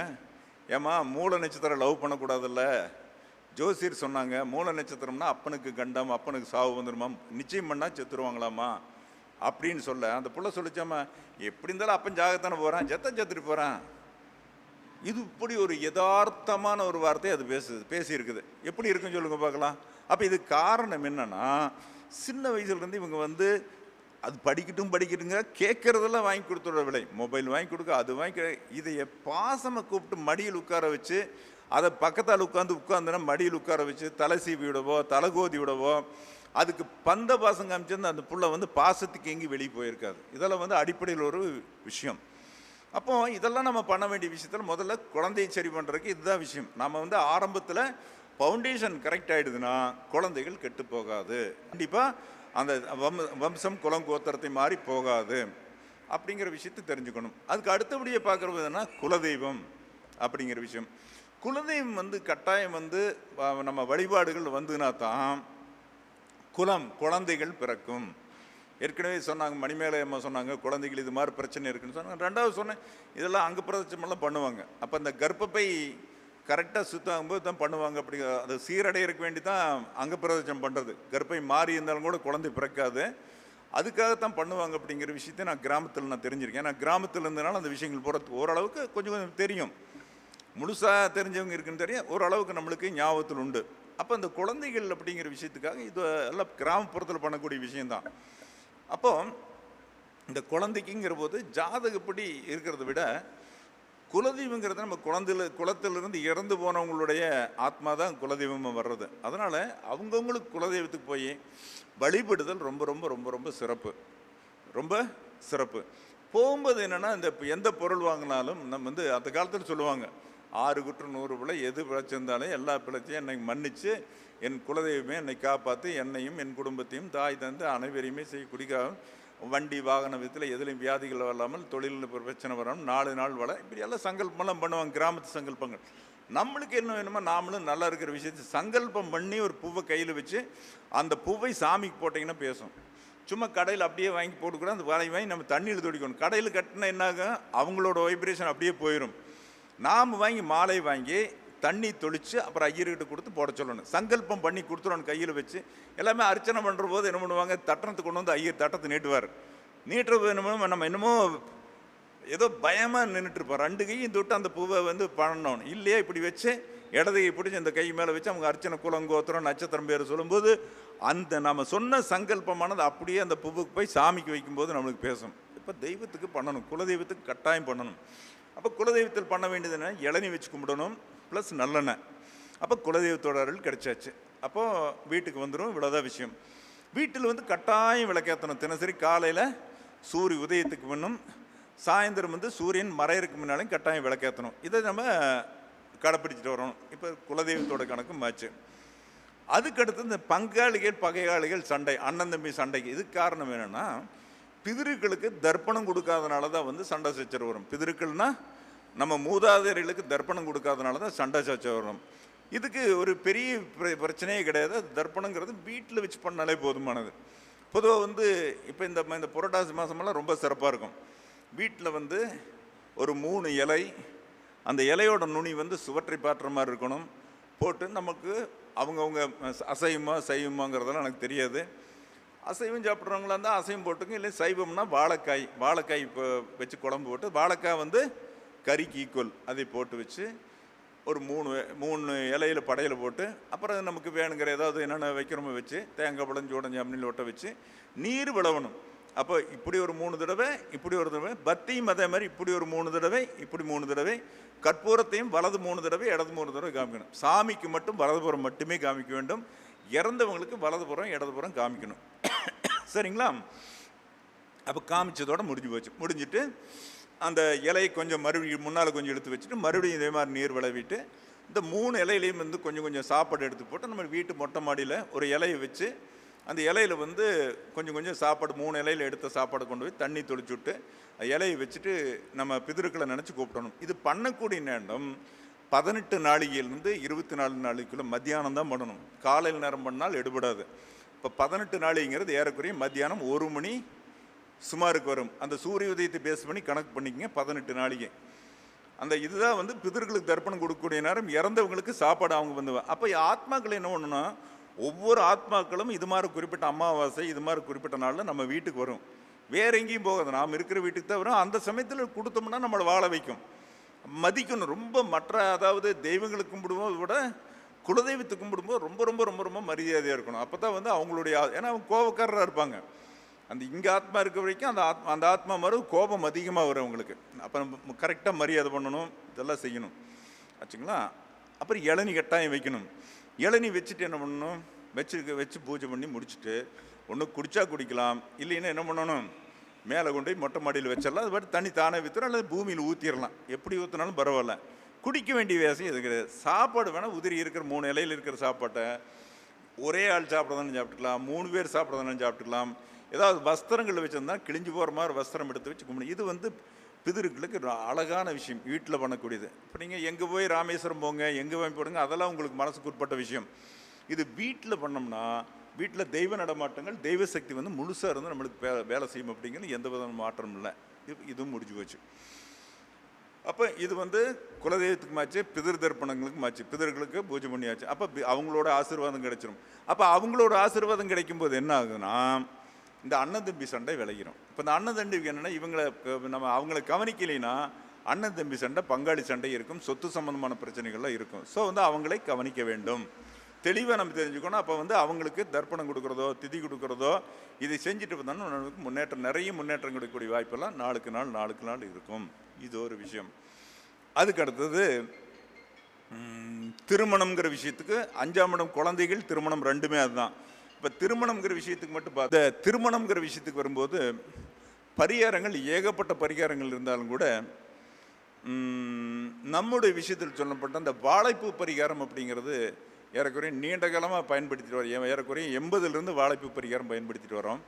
ஏம்மா மூல நட்சத்திரம் லவ் பண்ணக்கூடாதுல்ல, ஜோசியர் சொன்னாங்க மூல நட்சத்திரம்னா அப்பனுக்கு கண்டம், அப்பனுக்கு சாவு வந்துடுமா, நிச்சயம் பண்ணால் செத்துருவாங்களாம்மா அப்படின்னு சொல்ல, அந்த புள்ள சொல்லிச்சாம்மா எப்படி இருந்தாலும் அப்பன் ஜாகத்தானே போகிறான், செத்துட்டு போகிறான். இது இப்படி ஒரு யதார்த்தமான ஒரு வார்த்தையை அது பேசியிருக்குது. எப்படி இருக்குன்னு சொல்லுங்க பார்க்கலாம். அப்போ இது காரணம் என்னன்னா, சின்ன வயசுலேருந்து இவங்க வந்து அது படிக்கட்டுங்க, கேட்குறதெல்லாம் வாங்கி கொடுத்துட விலை, மொபைல் வாங்கி கொடுக்க, அது வாங்கி, இதைய பாசமாக கூப்பிட்டு மடியில் உட்கார வச்சு, அதை பக்கத்தால் உட்காந்துனா மடியில் உட்கார வச்சு தலை சீவி விடவோ தலைகோதி விடவோ, அதுக்கு பந்த பாசம் காமிச்சிருந்து அந்த புள்ள வந்து பாசத்துக்கு எங்கேயும் வெளியே போயிருக்காது. இதெல்லாம் வந்து அடிப்படையில் ஒரு விஷயம். அப்போ இதெல்லாம் நம்ம பண்ண வேண்டிய விஷயத்தில் முதல்ல குழந்தையை சரி பண்ணுறதுக்கு இதுதான் விஷயம். நம்ம வந்து ஆரம்பத்தில் ஃபவுண்டேஷன் கரெக்ட் ஆகிடுதுன்னா குழந்தைகள் கெட்டு போகாது, கண்டிப்பாக அந்த வம்சம் குலம் கோத்திரத்தை மாறி போகாது அப்படிங்கிற விஷயத்தை தெரிஞ்சுக்கணும். அதுக்கு அடுத்தபடியாக பார்க்குறது என்னன்னா குலதெய்வம் அப்படிங்கிற விஷயம். குலதெய்வம் வந்து கட்டாயம் வந்து நம்ம வழிபாடுகள் வந்துன்னா தான் குழந்தைகள் பிறக்கும். ஏற்கனவே சொன்னாங்க, மணிமேலை அம்மா சொன்னாங்க குழந்தைகள் இது மாதிரி பிரச்சனை இருக்குன்னு சொன்னாங்க. 2வது சொன்னேன், இதெல்லாம் அங்க பிரதட்சமெல்லாம் பண்ணுவாங்க. அப்போ அந்த கர்ப்பப்பை கரெக்டாக சுத்தாகும்போது தான் பண்ணுவாங்க. அப்படி அது சீரடையிறக்கு வேண்டி தான் அங்க பிரதட்சம் பண்ணுறது. கர்ப்பை மாறி இருந்தாலும் கூட குழந்தை பிறக்காது, அதுக்காகத்தான் பண்ணுவாங்க அப்படிங்கிற விஷயத்தை நான் கிராமத்தில் தெரிஞ்சிருக்கேன். நான் கிராமத்தில் இருந்தனால அந்த விஷயங்கள் போகிறது ஓரளவுக்கு கொஞ்சம் தெரியும். முழுசாக தெரிஞ்சவங்க இருக்குன்னு தெரியும், ஓரளவுக்கு நம்மளுக்கு ஞாபகத்தில் உண்டு. அப்போ இந்த குழந்தைகள் அப்படிங்கிற விஷயத்துக்காக இது எல்லாம் கிராமப்புறத்தில் பண்ணக்கூடிய விஷயந்தான். அப்போ இந்த குழந்தைக்குங்கிற போது ஜாதகப்படி இருக்கிறத விட குலதெய்வங்கிறது நம்ம குலத்திலிருந்து இறந்து போனவங்களுடைய ஆத்மா தான் குலதெய்வமாக வர்றது. அதனால் அவங்கவுங்களுக்கு குலதெய்வத்துக்கு போய் வழிபடுதல் ரொம்ப ரொம்ப ரொம்ப ரொம்ப சிறப்பு, ரொம்ப சிறப்பு. போகும்போது என்னென்னா, இந்த எந்த பொருள் வாங்கினாலும் நம்ம வந்து அந்த காலத்தில் சொல்லுவாங்க, 6 குற்று 100 பிள்ளை, எது பிழைச்சிருந்தாலும் எல்லா பிழைச்சையும் என்னை மன்னித்து என் குலதெய்வமே என்னை காப்பாற்றி என்னையும் என் குடும்பத்தையும் தாய் தந்து அனைவரையுமே செய்யக்கூடியக்காக வண்டி வாகன விதத்தில் எதுலையும் வியாதிகள் வரலாமல், தொழிலில் பிரச்சனை வராமல் 4 நாள் வள, இப்படி எல்லாம் சங்கல்பமெல்லாம் பண்ணுவாங்க, கிராமத்து சங்கல்பங்கள். நம்மளுக்கு என்ன வேணுமோ நாமளும் நல்லா இருக்கிற விஷயத்தை சங்கல்பம் பண்ணி ஒரு பூவை கையில் வச்சு அந்த பூவை சாமிக்கு போட்டிங்கன்னா பேசும். சும்மா கடையில் அப்படியே வாங்கி போட்டுக்கூட அந்த வாங்கி நம்ம தண்ணியில் தொடிக்கணும். கடையில் கட்டினா என்னாகும், அவங்களோட வைப்ரேஷன் அப்படியே போயிடும். நாம் வாங்கி மாலை வாங்கி தண்ணி தொளித்து அப்புறம் ஐயர்கிட்ட கொடுத்து போட சொல்லணும். சங்கல்பம் பண்ணி கொடுத்துடணும் கையில் வச்சு. எல்லாமே அர்ச்சனை பண்ணுற போது என்ன பண்ணுவாங்க, தட்டணத்தை கொண்டு வந்து ஐயர் தட்டத்தை நீட்டுவார். நீட்டுறது என்னமோ நம்ம என்னமோ ஏதோ பயமாக நின்றுட்டு இருப்பான். 2 கையும் தொட்டு அந்த பூவை வந்து பண்ணணும். இல்லையா இப்படி வச்சு இடது கை பிடிச்சி இந்த கை மேலே வச்சு அவங்க அர்ச்சனை குலங்கோத்திரம் நட்சத்திரம் பேர் சொல்லும்போது அந்த நம்ம சொன்ன சங்கல்பமானது அப்படியே அந்த பூவுக்கு போய் சாமிக்கு வைக்கும்போது நம்மளுக்கு பேசும். இப்போ தெய்வத்துக்கு பண்ணணும், குலதெய்வத்துக்கு கட்டாயம் பண்ணணும். அப்போ குலதெய்வத்தில் பண்ண வேண்டியது என்ன, இளநீ வச்சு கும்பிடணும் ப்ளஸ் நல்லெண்ணெய். அப்போ குலதெய்வத்தோட அருள் கிடைச்சாச்சு. அப்போது வீட்டுக்கு வந்துடும். இவ்வளோதான் விஷயம். வீட்டில் வந்து கட்டாயம் விளக்கேற்றணும். தினசரி காலையில் சூரிய உதயத்துக்கு முன்னும் சாயந்தரம் வந்து சூரியன் மறையிறதுக்கு முன்னாலும் கட்டாயம் விளக்கேற்றணும். இதை நம்ம கடைப்பிடிச்சிட்டு வரணும். இப்போ குலதெய்வத்தோட கணக்கும் ஆச்சு. அதுக்கடுத்து இந்த பங்காளிகள் பகையாளிகள் சண்டை, அண்ணன் தம்பி சண்டைக்கு இதுக்கு காரணம் என்னென்னா, பிதிருக்களுக்கு தர்ப்பணம் கொடுக்காதனால தான் வந்து சண்டை சச்சரவு வரும். பிதிருக்கள்னா நம்ம மூதாதையர்களுக்கு தர்ப்பணம் கொடுக்காதனால தான் சண்டை சச்சரவு வரும். இதுக்கு ஒரு பெரிய பிரச்சனையே கிடையாது. அது தர்ப்பணங்கிறது வீட்டில் வச்சு பண்ணாலே போதுமானது. பொதுவாக வந்து இப்போ இந்த புரட்டாசி மாதமெல்லாம் ரொம்ப சிறப்பாக இருக்கும். வீட்டில் வந்து ஒரு 3 இலை, அந்த இலையோட நுனி வந்து சுவற்றை பாட்டுற மாதிரி இருக்கணும் போட்டு, நமக்கு அவங்கவுங்க அசைவமா சைவமாங்கிறதெல்லாம் எனக்கு தெரியாது. அசைவம் சாப்பிட்றவங்களா இருந்தால் அசைவம் போட்டுங்க, இல்லை சைவம்னா வாழைக்காய் இப்போ வச்சு குழம்பு போட்டு, வாழைக்காய் வந்து கறிக்கு ஈக்குவல் அதை போட்டு வச்சு ஒரு 3 இலையில படையில் போட்டு, அப்புறம் நமக்கு வேணுங்கிற ஏதாவது என்னென்ன வைக்கிறோமோ வச்சு தேங்காய் பழம் சூடஞ்சி அம்னில் ஒட்ட வச்சு நீர் விளவணும். அப்போ இப்படி ஒரு 3 தடவை, இப்படி ஒரு தடவை, பத்தியும் அதே மாதிரி இப்படி ஒரு 3 தடவை, இப்படி 3 தடவை, கற்பூரத்தையும் வலது 3 தடவை இடது 3 தடவை காமிக்கணும். சாமிக்கு மட்டும் வலதுபுறம் மட்டுமே காமிக்க வேண்டும். இறந்தவங்களுக்கு வலதுபுறம் இடதுபுறம் காமிக்கணும். சரிங்களா? அப்போ காமிச்சதோடு முடிஞ்சு போச்சு. முடிஞ்சிட்டு அந்த இலையை கொஞ்சம் மறுபடியும் முன்னால் கொஞ்சம் எடுத்து வச்சுட்டு மறுபடியும் இதே மாதிரி நீர் விளவிட்டு இந்த 3 இலையிலையும் வந்து கொஞ்சம் கொஞ்சம் சாப்பாடு எடுத்து போட்டு நம்ம வீட்டு மொட்டை மாடியில் ஒரு இலையை வச்சு அந்த இலையில் வந்து கொஞ்சம் கொஞ்சம் சாப்பாடு 3 இலையில் எடுத்த சாப்பாடு கொண்டு போய் தண்ணி தொளிச்சு விட்டு இலையை வச்சுட்டு நம்ம பிதிருக்களை நினச்சி கூப்பிடணும். இது பண்ணக்கூடிய நேரம் 18 நாளிகையிலேருந்து 24 நாளைக்குள்ளே மத்தியானம் தான் பண்ணணும். காலையில் நேரம் பண்ணால் எடுபடாது. இப்போ 18 நாளிகைங்கிறது ஏறக்குறைய மத்தியானம் 1 மணி சுமாருக்கு வரும். அந்த சூரிய உதயத்தை பேஸ் பண்ணி கணக்கு பண்ணிக்கங்க. 18 நாளிகை அந்த இதுதான் வந்து பிதர்களுக்கு தர்ப்பணம் கொடுக்கக்கூடிய நேரம். இறந்தவங்களுக்கு சாப்பாடு அவங்க வந்து. அப்போ ஆத்மாக்கள் என்ன பண்ணணும்னா, ஒவ்வொரு ஆத்மாக்களும் இது மாதிரி குறிப்பிட்ட அமாவாசை இது மாதிரி குறிப்பிட்ட நாளில் நம்ம வீட்டுக்கு வரும். வேற எங்கேயும் போகாது, நாம் இருக்கிற வீட்டுக்கு தான் வரும். அந்த சமயத்தில் கொடுத்தோம்னா நம்மளை வாழ வைக்கும். மதிக்கணும் ரொம்ப. மற்ற அதாவது தெய்வங்களுக்கு கும்பிடும்போது விட குலதெய்வத்துக்கு கும்பிடும்போது ரொம்ப ரொம்ப ரொம்ப ரொம்ப மரியாதையாக இருக்கணும். அப்போ தான் வந்து அவங்களுடைய, ஏன்னா அவங்க கோபக்காரராக இருப்பாங்க. அந்த இங்கே ஆத்மா இருக்க வரைக்கும் அந்த ஆத்மா மாதிரி கோபம் அதிகமாக வரும் அவங்களுக்கு. அப்போ நம்ம கரெக்டாக மரியாதை பண்ணணும், இதெல்லாம் செய்யணும் ஆச்சுங்களா. அப்புறம் இளநீ கட்டாயம் வைக்கணும். இளநீ வச்சுட்டு என்ன பண்ணணும், வச்சு பூஜை பண்ணி முடிச்சுட்டு ஒன்று குடித்தா குடிக்கலாம், இல்லைன்னா என்ன பண்ணணும், மேலே கொண்டு போய் மொட்டை மாடியில் வச்சிடலாம். அது பாட்டு தண்ணி தானே விற்றுரும், அல்லது பூமியில் ஊற்றிடலாம். எப்படி ஊற்றினாலும் பரவாயில்ல. குடிக்க வேண்டிய வேசம் இது கிடையாது. சாப்பாடு வேணால் உதிரி இருக்கிற 3 இலையில் இருக்கிற சாப்பாட்டை ஒரே ஆள் சாப்பிட்றதானு சாப்பிட்டுக்கலாம், 3 பேர் சாப்பிட்றதானு சாப்பிட்டுக்கலாம். ஏதாவது வஸ்திரங்கள் வச்சுருந்தா கிழிஞ்சு போகிற மாதிரி வஸ்திரம் எடுத்து வச்சு கும்பிடணும். இது வந்து பிதிர்களுக்கு அழகான விஷயம், வீட்டில் பண்ணக்கூடியது. இப்போ நீங்கள் எங்கே போய் ராமேஸ்வரம் போங்க, எங்கே போய் போடுங்க, அதெல்லாம் உங்களுக்கு மனசுக்கு உட்பட்ட விஷயம். இது வீட்டில் பண்ணோம்னா வீட்டில் தெய்வ நடமாட்டங்கள், தெய்வ சக்தி வந்து முழுசாக இருந்து நம்மளுக்கு வேலை செய்யும். அப்படிங்கிறது எந்த விதமான மாற்றம் இல்லை. இதுவும் முடிஞ்சு போச்சு. அப்போ இது வந்து குலதெய்வத்துக்கு மாச்சு, பிதிர் தர்ப்பணங்களுக்கு மாச்சு, பிதர்களுக்கு பூஜை பண்ணியாச்சு. அப்போ அவங்களோட ஆசீர்வாதம் கிடைச்சிடும். அப்போ அவங்களோட ஆசீர்வாதம் கிடைக்கும்போது என்ன ஆகுதுன்னா, இந்த அண்ணன் தம்பி சண்டை விளைகிறோம். இப்போ இந்த அண்ணன் தம்பிக்கு என்னென்னா, அவங்கள கவனிக்கலைன்னா அண்ணன் தம்பி சண்டை, பங்காளி சண்டை இருக்கும், சொத்து சம்பந்தமான பிரச்சனைகள்லாம் இருக்கும். ஸோ வந்து அவங்களை கவனிக்க வேண்டும், தெளிவாக நம்ம தெரிஞ்சுக்கணும். அப்போ வந்து அவங்களுக்கு தர்ப்பணம் கொடுக்குறதோ திதி கொடுக்குறதோ இதை செஞ்சுட்டு வந்தோம்னா நமக்கு நிறைய முன்னேற்றம் கிடைக்கக்கூடிய வாய்ப்பெல்லாம் நாளுக்கு நாள் இருக்கும். இது ஒரு விஷயம். அதுக்கு அடுத்தது திருமணம்ங்கிற விஷயத்துக்கு 5ஆம் இடம் குழந்தைகள், திருமணம் ரெண்டுமே அதுதான். இப்போ திருமணம்ங்கிற விஷயத்துக்கு மட்டும் இந்த திருமணம்ங்கிற விஷயத்துக்கு வரும்போது பரிகாரங்கள், ஏகப்பட்ட பரிகாரங்கள் இருந்தாலும் கூட நம்முடைய விஷயத்தில் சொல்லப்பட்ட அந்த வாழைப்பூ பரிகாரம் அப்படிங்கிறது ஏறக்குறைய நீண்ட காலமாக பயன்படுத்திட்டு வரோம். ஏறக்குறைய 80லேருந்து வாழைப்பூ பரிகாரம் பயன்படுத்திட்டு வரோம்.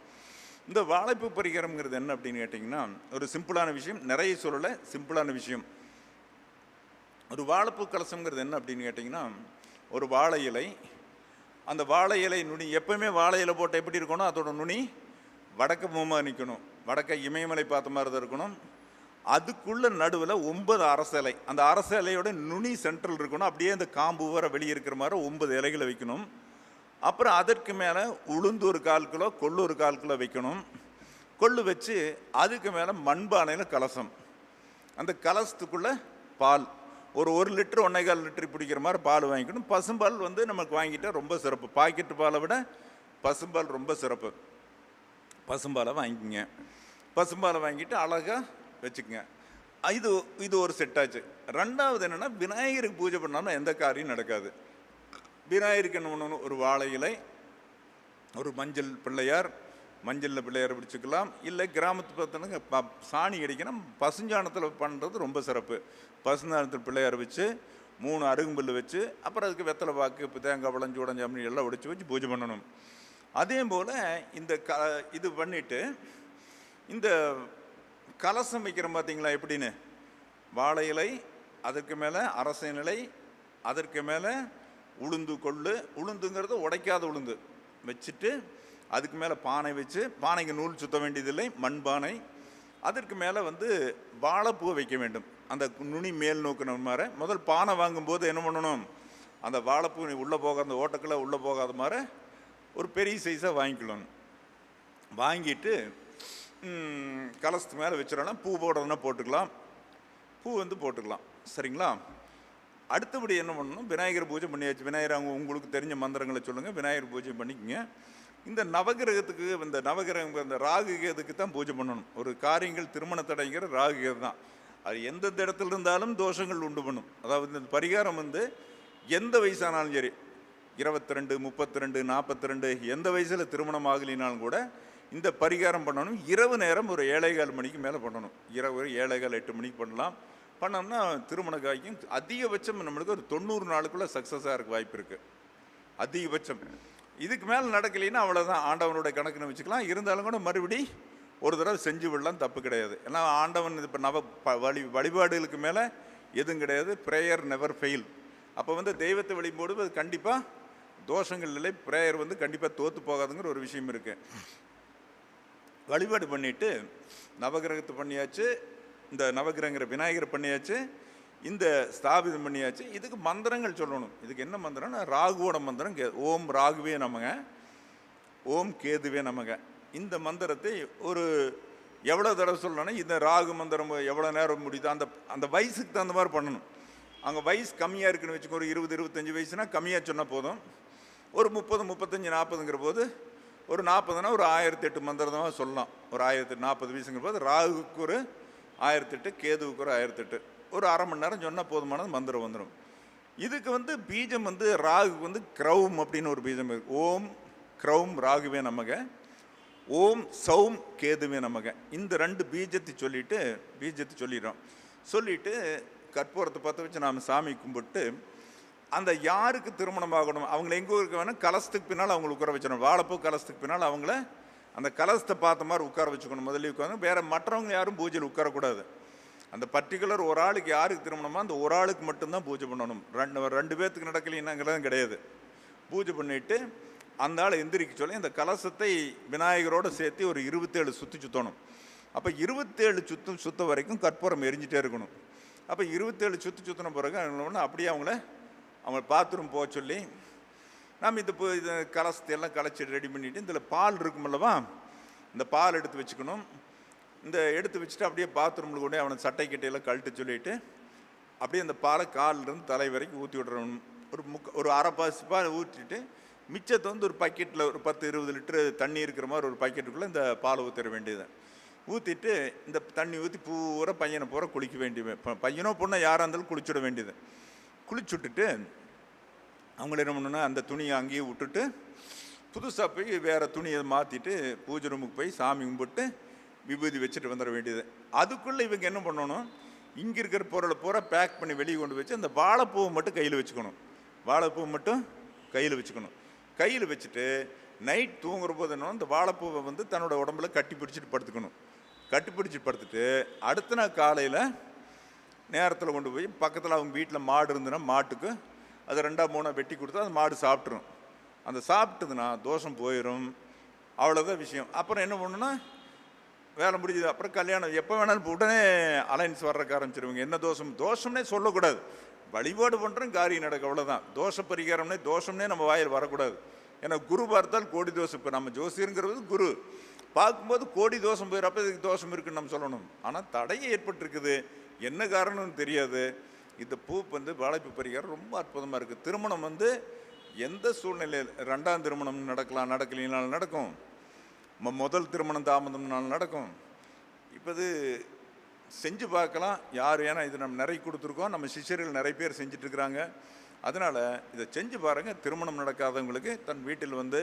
இந்த வாழைப்பூ பரிகாரம்ங்கிறது என்ன அப்படின்னு கேட்டிங்கன்னா, ஒரு சிம்பிளான விஷயம், நிறைய சொல்லலை, சிம்பிளான விஷயம். ஒரு வாழைப்பூ கலசம்ங்கிறது என்ன அப்படின்னு கேட்டிங்கன்னா, ஒரு வாழை இலை, அந்த வாழை இலை நுனி எப்பவுமே வாழை இலை போட்டால் எப்படி இருக்கணும், அதோட நுனி வடக்கு முகமாக நிற்கணும், வடக்க இமயமலை பார்த்த மாதிரி தான் இருக்கணும். அதுக்குள்ள நடுவில் 9 அரச இலை, அந்த அரச இலையோட நுனி சென்ட்ரல் இருக்கணும். அப்படியே அந்த காம்பு வர வெளியே இருக்கிற மாதிரி 9 இலைகளை வைக்கணும். அப்புறம் அதற்கு மேலே உளுந்து ஒரு 1/4 கிலோ, கொள்ளு ஒரு 1/4 கிலோ வைக்கணும். கொள்ளு வச்சு அதுக்கு மேலே மண்பானையில் கலசம், அந்த கலசத்துக்குள்ளே பால் ஒரு லிட்டர் 1.25 லிட்டர் பிடிக்கிற மாதிரி பால் வாங்கிக்கணும். பசும்பால் வந்து நமக்கு வாங்கிட்டா ரொம்ப சிறப்பு. பாக்கெட்டு பாலை விட பசும்பால் ரொம்ப சிறப்பு. பசும்பாலை வாங்கிக்கோங்க. பசும்பாலை வாங்கிட்டு அழகாக வச்சுக்கோங்க. இது ஒரு செட்டாச்சு. ரெண்டாவது என்னென்னா, விநாயகருக்கு பூஜை பண்ணாலும் எந்த காரியம் நடக்காது. விநாயகருக்கு என்ன பண்ணணும், ஒரு வாழை இலை, ஒரு மஞ்சளில் பிள்ளையார் பிடிச்சிக்கலாம். இல்லை கிராமத்து பார்த்தோன்னா சாணி அடிக்கணும், பசுஞ்சாணத்தில் பண்ணுறது ரொம்ப சிறப்பு. பசுஞ்சாணத்தில் பிள்ளையார் வச்சு 3 அருகும்புல் வச்சு, அப்புறம் அதுக்கு வெத்தலை பாக்கு தேங்காய் பழம் சூடஞ்சாமி எல்லாம் உடைச்சி வச்சு பூஜை பண்ணணும். அதே போல் இந்த இது பண்ணிவிட்டு இந்த கலசம் வைக்கிறோம் பார்த்தீங்களா எப்படின்னு, வாழை இலை, அதற்கு மேலே அரசன் இலை, அதற்கு மேலே உளுந்துங்கிறது உடைக்காத உளுந்து வச்சுட்டு, அதுக்கு மேலே பானை வச்சு, பானைக்கு நூல் சுற்ற வேண்டியதில்லை, மண்பானை. அதற்கு மேலே வந்து வாழைப்பூவை வைக்க வேண்டும். அந்த நுனி மேல் நோக்கின மாதிரி முதல் பானை வாங்கும்போது என்ன பண்ணணும், அந்த வாழைப்பூ உள்ளே போகாத, அந்த ஓட்டக்குள்ளே உள்ளே போகாத மாதிரி ஒரு பெரிய சைஸாக வாங்கிக்கணும். வாங்கிட்டு கலசத்து மேலே வச்சிடலாம். பூ போடுறதுனா போட்டுக்கலாம், பூ வந்து போட்டுக்கலாம். சரிங்களா? அடுத்தபடி என்ன பண்ணணும், விநாயகர் பூஜை பண்ணியாச்சு. விநாயகர் அவங்க உங்களுக்கு தெரிஞ்ச மந்திரங்களை சொல்லுங்கள், விநாயகர் பூஜை பண்ணிக்கோங்க. இந்த நவகிரகத்துக்கு, இந்த நவகிரகம் இந்த ராகு கேதுக்கு தான் பூஜை பண்ணணும். ஒரு காரியங்கள் திருமண தடைங்கிற ராகு கேது தான். அது எந்தெந்த இடத்துல இருந்தாலும் தோஷங்கள் உண்டு பண்ணும். அதாவது இந்த பரிகாரம் வந்து எந்த வயசானாலும் சரி, 22, 32, 42 எந்த வயசில் திருமணம் ஆகலினாலும் கூட இந்த பரிகாரம் பண்ணணும். இரவு நேரம் ஒரு 7:15 மணிக்கு மேலே பண்ணணும். இரவு 7:15, 8 மணிக்கு பண்ணலாம். பண்ணோம்னா திருமண காய்க்கும் அதிகபட்சம் நம்மளுக்கு ஒரு 90 நாளுக்குள்ளே சக்ஸஸாக இருக்க வாய்ப்பு இருக்குது, அதிகபட்சம். இதுக்கு மேலே நடக்கலைன்னா அவ்வளோதான், ஆண்டவனுடைய கணக்குன்னு வச்சுக்கலாம். இருந்தாலும் கூட மறுபடி ஒரு தடவை செஞ்சு விடலாம், தப்பு கிடையாது. ஏன்னா ஆண்டவன் இப்போ வழிபாடுகளுக்கு மேலே எதுவும் கிடையாது. Prayer never fail. அப்போ வந்து தெய்வத்தை வழிபோடு அது கண்டிப்பாக தோஷங்கள் இல்லை, ப்ரேயர் வந்து கண்டிப்பாக தோற்று போகாதுங்கிற ஒரு விஷயம் இருக்குது. வழிபாடு பண்ணிவிட்டு நவகிரகத்தை பண்ணியாச்சு, இந்த நவகிரகங்கிற விநாயகர் பண்ணியாச்சு, இந்த ஸ்தாபிதம் பண்ணியாச்சு. இதுக்கு மந்திரங்கள் சொல்லணும். இதுக்கு என்ன மந்திரம்னா, ராகுவோட மந்திரம். ஓம் ராகுவே நமக, ஓம் கேதுவே நமக. இந்த மந்திரத்தை ஒரு எவ்வளோ தடவை சொல்லணும்னா, இந்த ராகு மந்திரம் எவ்வளோ நேரம் முடியுதோ அந்த வயசுக்கு தகுந்த மாதிரி பண்ணணும். அங்கே வயசு கம்மியாக இருக்குன்னு வச்சுக்கோ, ஒரு 20, 25 வயசுனா கம்மியாக சொன்னால் போதும். ஒரு 30, 35, 40ங்கிற போது, ஒரு 40னா ஒரு 1008 மந்திரமாக சொல்லலாம். ஒரு 1040 வயசுங்கிற போது ராகுக்கு ஒரு 1008, கேதுவுக்கு ஒரு 1008, ஒரு அரை மணி நேரம் சொன்னால் போதுமானது மந்திரம் வந்துடும். இதுக்கு வந்து பீஜம் வந்து ராகுக்கு வந்து க்ரௌம் அப்படின்னு ஒரு பீஜம் இருக்குது. ஓம் க்ரௌம் ராகுவே நமக, ஓம் சௌம் கேதுவே நமக. இந்த 2 பீஜத்தை சொல்லிடுறோம். சொல்லிவிட்டு கற்பூரத்தை பற்ற வச்சு நாம் சாமி கும்பிட்டு, அந்த யாருக்கு திருமணம் ஆகணும் அவங்கள எங்கே இருக்க வேணும், கலசத்துக்கு பின்னால் அவங்களை உட்கார வச்சிடணும். வாழைப்பூ கலசத்துக்கு பின்னால் அவங்கள அந்த கலசத்தை பார்த்த மாதிரி உட்கார வச்சுக்கணும். முதல்ல உட்காந்து வேறு மற்றவங்க யாரும் பூஜையில் உட்காரக்கூடாது. அந்த பர்டிகுலர் ஒரு ஆளுக்கு யாருக்கு திருமணமோ அந்த ஒரு ஆளுக்கு மட்டும்தான் பூஜை பண்ணணும். ரெண்டு பேர்த்துக்கு நடக்கலைன்னாங்கிறதும் கிடையாது. பூஜை பண்ணிவிட்டு அந்த ஆளை எந்திரிக்க சொல்லி அந்த கலசத்தை விநாயகரோடு சேர்த்து ஒரு 27 சுற்றி சுற்றணும். அப்போ 27 சுத்த வரைக்கும் கற்பூரம் எரிஞ்சிட்டே இருக்கணும். அப்போ 27 சுற்றின பிறகு அப்படியே அவங்க பாத்ரூம் போக சொல்லி நாம் இது கலசத்தை எல்லாம் கலைச்சி ரெடி பண்ணிவிட்டு, இதில் பால் இருக்குமில்லவா, இந்த பால் எடுத்து வச்சுக்கணும். இந்த எடுத்து வச்சுட்டு அப்படியே பாத்ரூமில் கொண்டு அவனை சட்டை கிட்டையெல்லாம் கழட்டு சொல்லிவிட்டு அப்படியே அந்த பாலை காலிலிருந்து தலை வரைக்கும் ஊற்றி விட்றணும். ஒரு அரை பாசி பால் ஊற்றிட்டு மிச்சத்தை வந்து ஒரு பக்கெட்டில் ஒரு 10-20 லிட்டரு தண்ணி இருக்கிற மாதிரி ஒரு பக்கெட்டுக்குள்ளே இந்த பாலை ஊற்றிட வேண்டியது. ஊற்றிட்டு இந்த தண்ணி ஊற்றி பையனை பூரா குளிக்க வேண்டியது. பையனோ பொண்ணோ யாராக இருந்தாலும் குளிச்சுட வேண்டியது. குளிச்சுட்டுட்டு அவங்கள என்ன பண்ணணுன்னா, அந்த துணியை அங்கேயே விட்டுட்டு புதுசாக போய் வேறு துணியை மாற்றிட்டு பூஜை ரூமுக்கு போய் சாமி கும்பிட்டு விபூதி வச்சுட்டு வந்துட வேண்டியது. அதுக்குள்ளே இவங்க என்ன பண்ணணும், இங்கே இருக்கிற பொருளை பூரா பேக் பண்ணி வெளியே கொண்டு வச்சு அந்த வாழைப்பூவை மட்டும் கையில் வச்சுக்கணும். வாழைப்பூவை மட்டும் கையில் வச்சுக்கணும். கையில் வச்சுட்டு நைட் தூங்குற போது என்ன, இந்த வாழைப்பூவை வந்து தன்னோட உடம்புல கட்டி பிடிச்சிட்டு படுத்துக்கணும். கட்டி பிடிச்சிட்டு படுத்துட்டு அடுத்த நாள் காலையில் நேரத்தில் கொண்டு போய் பக்கத்தில் அவங்க வீட்டில் மாடு இருந்துன்னா மாட்டுக்கு அதை 2-3 வெட்டி கொடுத்தா அந்த மாடு சாப்பிட்ரும். அந்த சாப்பிட்டதுன்னா தோஷம் போயிடும். அவ்வளோதான் விஷயம். அப்புறம் என்ன பண்ணுன்னா வேலை முடிஞ்சது. அப்புறம் கல்யாணம் எப்போ வேணாலும் உடனே அலைன்ஸ் வர்றதுக்கு ஆரம்பிச்சிருவாங்க. என்ன தோஷம்னே சொல்லக்கூடாது. வழிபாடு பண்ணுறோம், காரியம் நடக்கும், அவ்வளோதான். தோஷ தோஷம்னே நம்ம வாயில் வரக்கூடாது. ஏன்னா குரு பார்த்தால் கோடி தோஷம். இப்போ நம்ம ஜோசியருங்கிறது குரு பார்க்கும்போது கோடி தோஷம் போயிடுறப்ப இதுக்கு தோஷம் இருக்குன்னு நம்ம சொல்லணும். ஆனால் தடையை ஏற்பட்டிருக்குது, என்ன காரணம்னு தெரியாது. இந்த பூ வந்து வாழைப்பு பரிகாரம் ரொம்ப அற்புதமாக இருக்குது. திருமணம் வந்து எந்த சூழ்நிலையில் 2ஆம் திருமணம் நடக்கலாம், நடக்கலினாலும் நடக்கும். முதல் திருமணம் தாமதம்னாலும் நடக்கும். இப்போ இது செஞ்சு பார்க்கலாம் யார், ஏன்னா இது நம்ம நிறைய கொடுத்துருக்கோம், நம்ம சிஷ்யர்கள் நிறைய பேர் செஞ்சிட்ருக்குறாங்க. அதனால் இதை செஞ்சு பாருங்கள். திருமணம் நடக்காதவங்களுக்கு தன் வீட்டில் வந்து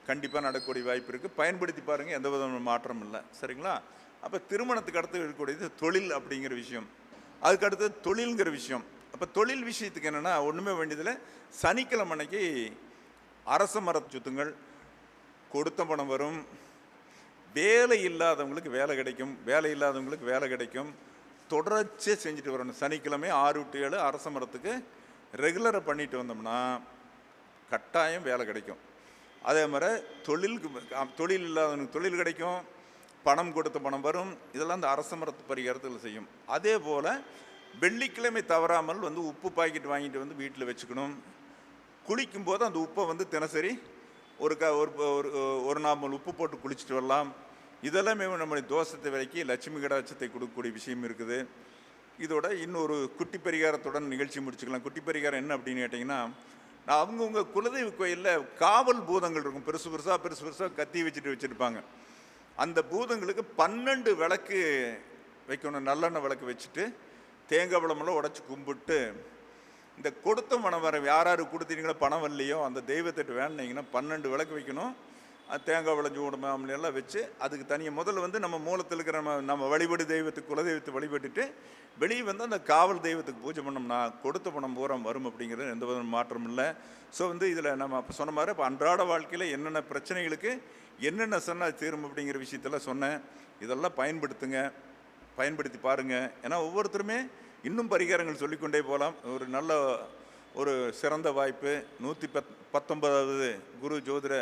கண்டிப்பாக நடக்கக்கூடிய வாய்ப்பு இருக்குது. பயன்படுத்தி பாருங்கள், எந்த விதமான மாற்றம் இல்லை. சரிங்களா? அப்போ திருமணத்துக்கு அடுத்து இருக்கக்கூடியது தொழில் அப்படிங்கிற விஷயம். அதுக்கு அடுத்து தொழில்ங்கிற விஷயம். அப்போ தொழில் விஷயத்துக்கு என்னென்னா ஒன்றுமே வேண்டியதில்லை. சனிக்கிழமை அன்னைக்கு அரச மரத்து சுத்துங்கள், கொடுத்த பணம் வரும். வேலை இல்லாதவங்களுக்கு வேலை கிடைக்கும், வேலை இல்லாதவங்களுக்கு வேலை கிடைக்கும். தொடர்ச்சியாக செஞ்சுட்டு வரணும். சனிக்கிழமை 6 to 7 அரச மரத்துக்கு ரெகுலராக பண்ணிட்டு வந்தோம்னா கட்டாயம் வேலை கிடைக்கும். அதே மாதிரி தொழில் இல்லாதவனுக்கு தொழில் கிடைக்கும், பணம் கொடுத்த பணம் வரும். இதெல்லாம் அந்த அரச மரத்து பரிகாரத்தில் செய்யும். அதே போல் வெள்ளிக்கிழமை தவறாமல் வந்து உப்பு பாக்கெட் வாங்கிட்டு வந்து வீட்டில் வச்சுக்கணும். குளிக்கும்போது அந்த உப்பை வந்து தினசரி ஒரு நாமல் உப்பு போட்டு குளிச்சுட்டு வரலாம். இதெல்லாமே நம்முடைய தோஷத்தை விலைக்கு லட்சுமி கடாட்சத்தை கொடுக்கக்கூடிய விஷயம் இருக்குது. இதோட இன்னொரு குட்டி பரிகாரத்துடன் நிகழ்ச்சி முடிச்சுக்கலாம். குட்டி பரிகாரம் என்ன அப்படின்னு கேட்டிங்கன்னா, அவங்கவுங்க குலதெய்வ கோயிலில் காவல் பூதங்கள் இருக்கும். பெருசு பெருசாக கத்தி வச்சுருப்பாங்க. அந்த பூதங்களுக்கு 12 விளக்கு வைக்கணும். நல்லெண்ணெய் விளக்கு வச்சுட்டு தேங்காய் பழமெல்லாம் உடச்சி கும்பிட்டு, இந்த கொடுத்த பணம் வர யார் கொடுத்தீங்களோ பணம் வரலையோ அந்த தெய்வத்திட்டு வேணுனீங்கன்னா 12 விளக்கு வைக்கணும். அது தேங்காய் விளைஞ்சு எல்லாம் வச்சு அதுக்கு தனியாக முதல்ல வந்து நம்ம மூலத்தில் இருக்கிற நம்ம வழிபடு தெய்வத்துக்கு குலதெய்வத்தை வழிபட்டுட்டு வெளியே வந்து அந்த காவல் தெய்வத்துக்கு பூஜை பண்ணோம்னா கொடுத்த பணம் பூரா வரும். அப்படிங்கிறது எந்த வித மாற்றம் இல்லை. ஸோ வந்து இதில் நம்ம அப்போ சொன்ன மாதிரி இப்போ அன்றாட வாழ்க்கையில் என்னென்ன பிரச்சனைகளுக்கு என்னென்ன சொன்னால் தீரும் அப்படிங்கிற விஷயத்தெல்லாம் சொன்னேன். இதெல்லாம் பயன்படுத்தி பாருங்கள். ஏன்னா ஒவ்வொருத்தருமே இன்னும் பரிகாரங்கள் சொல்லிக்கொண்டே போகலாம். ஒரு சிறந்த வாய்ப்பு 119வது குரு ஜோதிட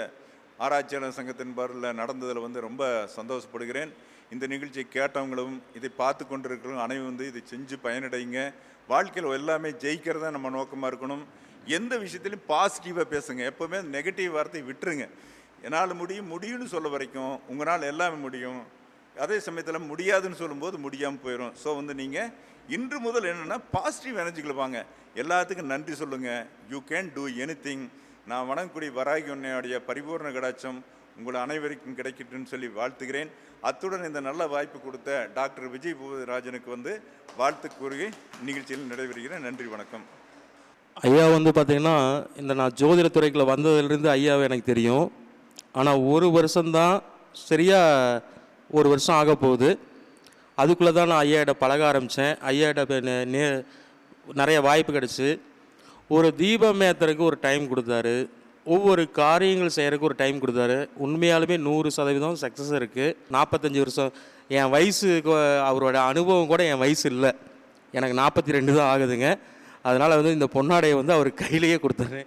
ஆராய்ச்சியாளர் சங்கத்தின் பாரில் நடந்ததில் வந்து ரொம்ப சந்தோஷப்படுகிறேன். இந்த நிகழ்ச்சியை கேட்டவங்களும் இதை பார்த்து கொண்டிருக்கிறவங்க அனைவரும் வந்து இதை செஞ்சு பயனடைங்க. வாழ்க்கையில் எல்லாமே ஜெயிக்கிறதா நம்ம நோக்கமாக இருக்கணும். எந்த விஷயத்துலையும் பாசிட்டிவாக பேசுங்க. எப்போவுமே நெகட்டிவ் வார்த்தை விட்டுருங்க. என்னால் முடியும்னு சொல்ல வரைக்கும் உங்களால் எல்லாமே முடியும். அதே சமயத்தில் முடியாதுன்னு சொல்லும்போது முடியாமல் போயிடும். ஸோ வந்து நீங்கள் இன்று முதல் என்னென்னா பாசிட்டிவ் எனர்ஜிகளை வாங்க. எல்லாத்துக்கும் நன்றி சொல்லுங்கள். You can do anything. நான் வணங்கக்கூடிய வராகி உன்னையுடைய பரிபூர்ண கடாட்சம் உங்கள் அனைவருக்கும் கிடைக்கட்டுன்னு சொல்லி வாழ்த்துகிறேன். அத்துடன் இந்த நல்ல வாய்ப்பு கொடுத்த டாக்டர் விஜய் பூபதிராஜனுக்கு வந்து வாழ்த்து கூறி நிகழ்ச்சியில் நடைபெறுகிறேன். நன்றி, வணக்கம். ஐயா வந்து பார்த்திங்கன்னா நான் ஜோதிட துறைக்குள்ள வந்ததுலேருந்து ஐயாவை எனக்கு தெரியும். ஆனால் ஒரு வருஷம்தான், சரியாக ஒரு வருஷம் ஆக போகுது. அதுக்குள்ளே தான் நான் ஐயாட்ட பழக ஆரம்பித்தேன். ஐயாட்ட நிறைய வாய்ப்பு கிடச்சி ஒரு தீபம் ஏற்றுறதுக்கு ஒரு டைம் கொடுத்தாரு. ஒவ்வொரு காரியங்கள் செய்கிறதுக்கு ஒரு டைம் கொடுத்தாரு. உண்மையாலுமே 100% சக்ஸஸ் இருக்குது. 45 வருஷம் என் வயசு, அவரோட அனுபவம் கூட என் வயசு இல்லை. எனக்கு 42 தான் ஆகுதுங்க. அதனால் வந்து இந்த பொன்னாடையை வந்து அவர் கையிலேயே கொடுத்தாரு.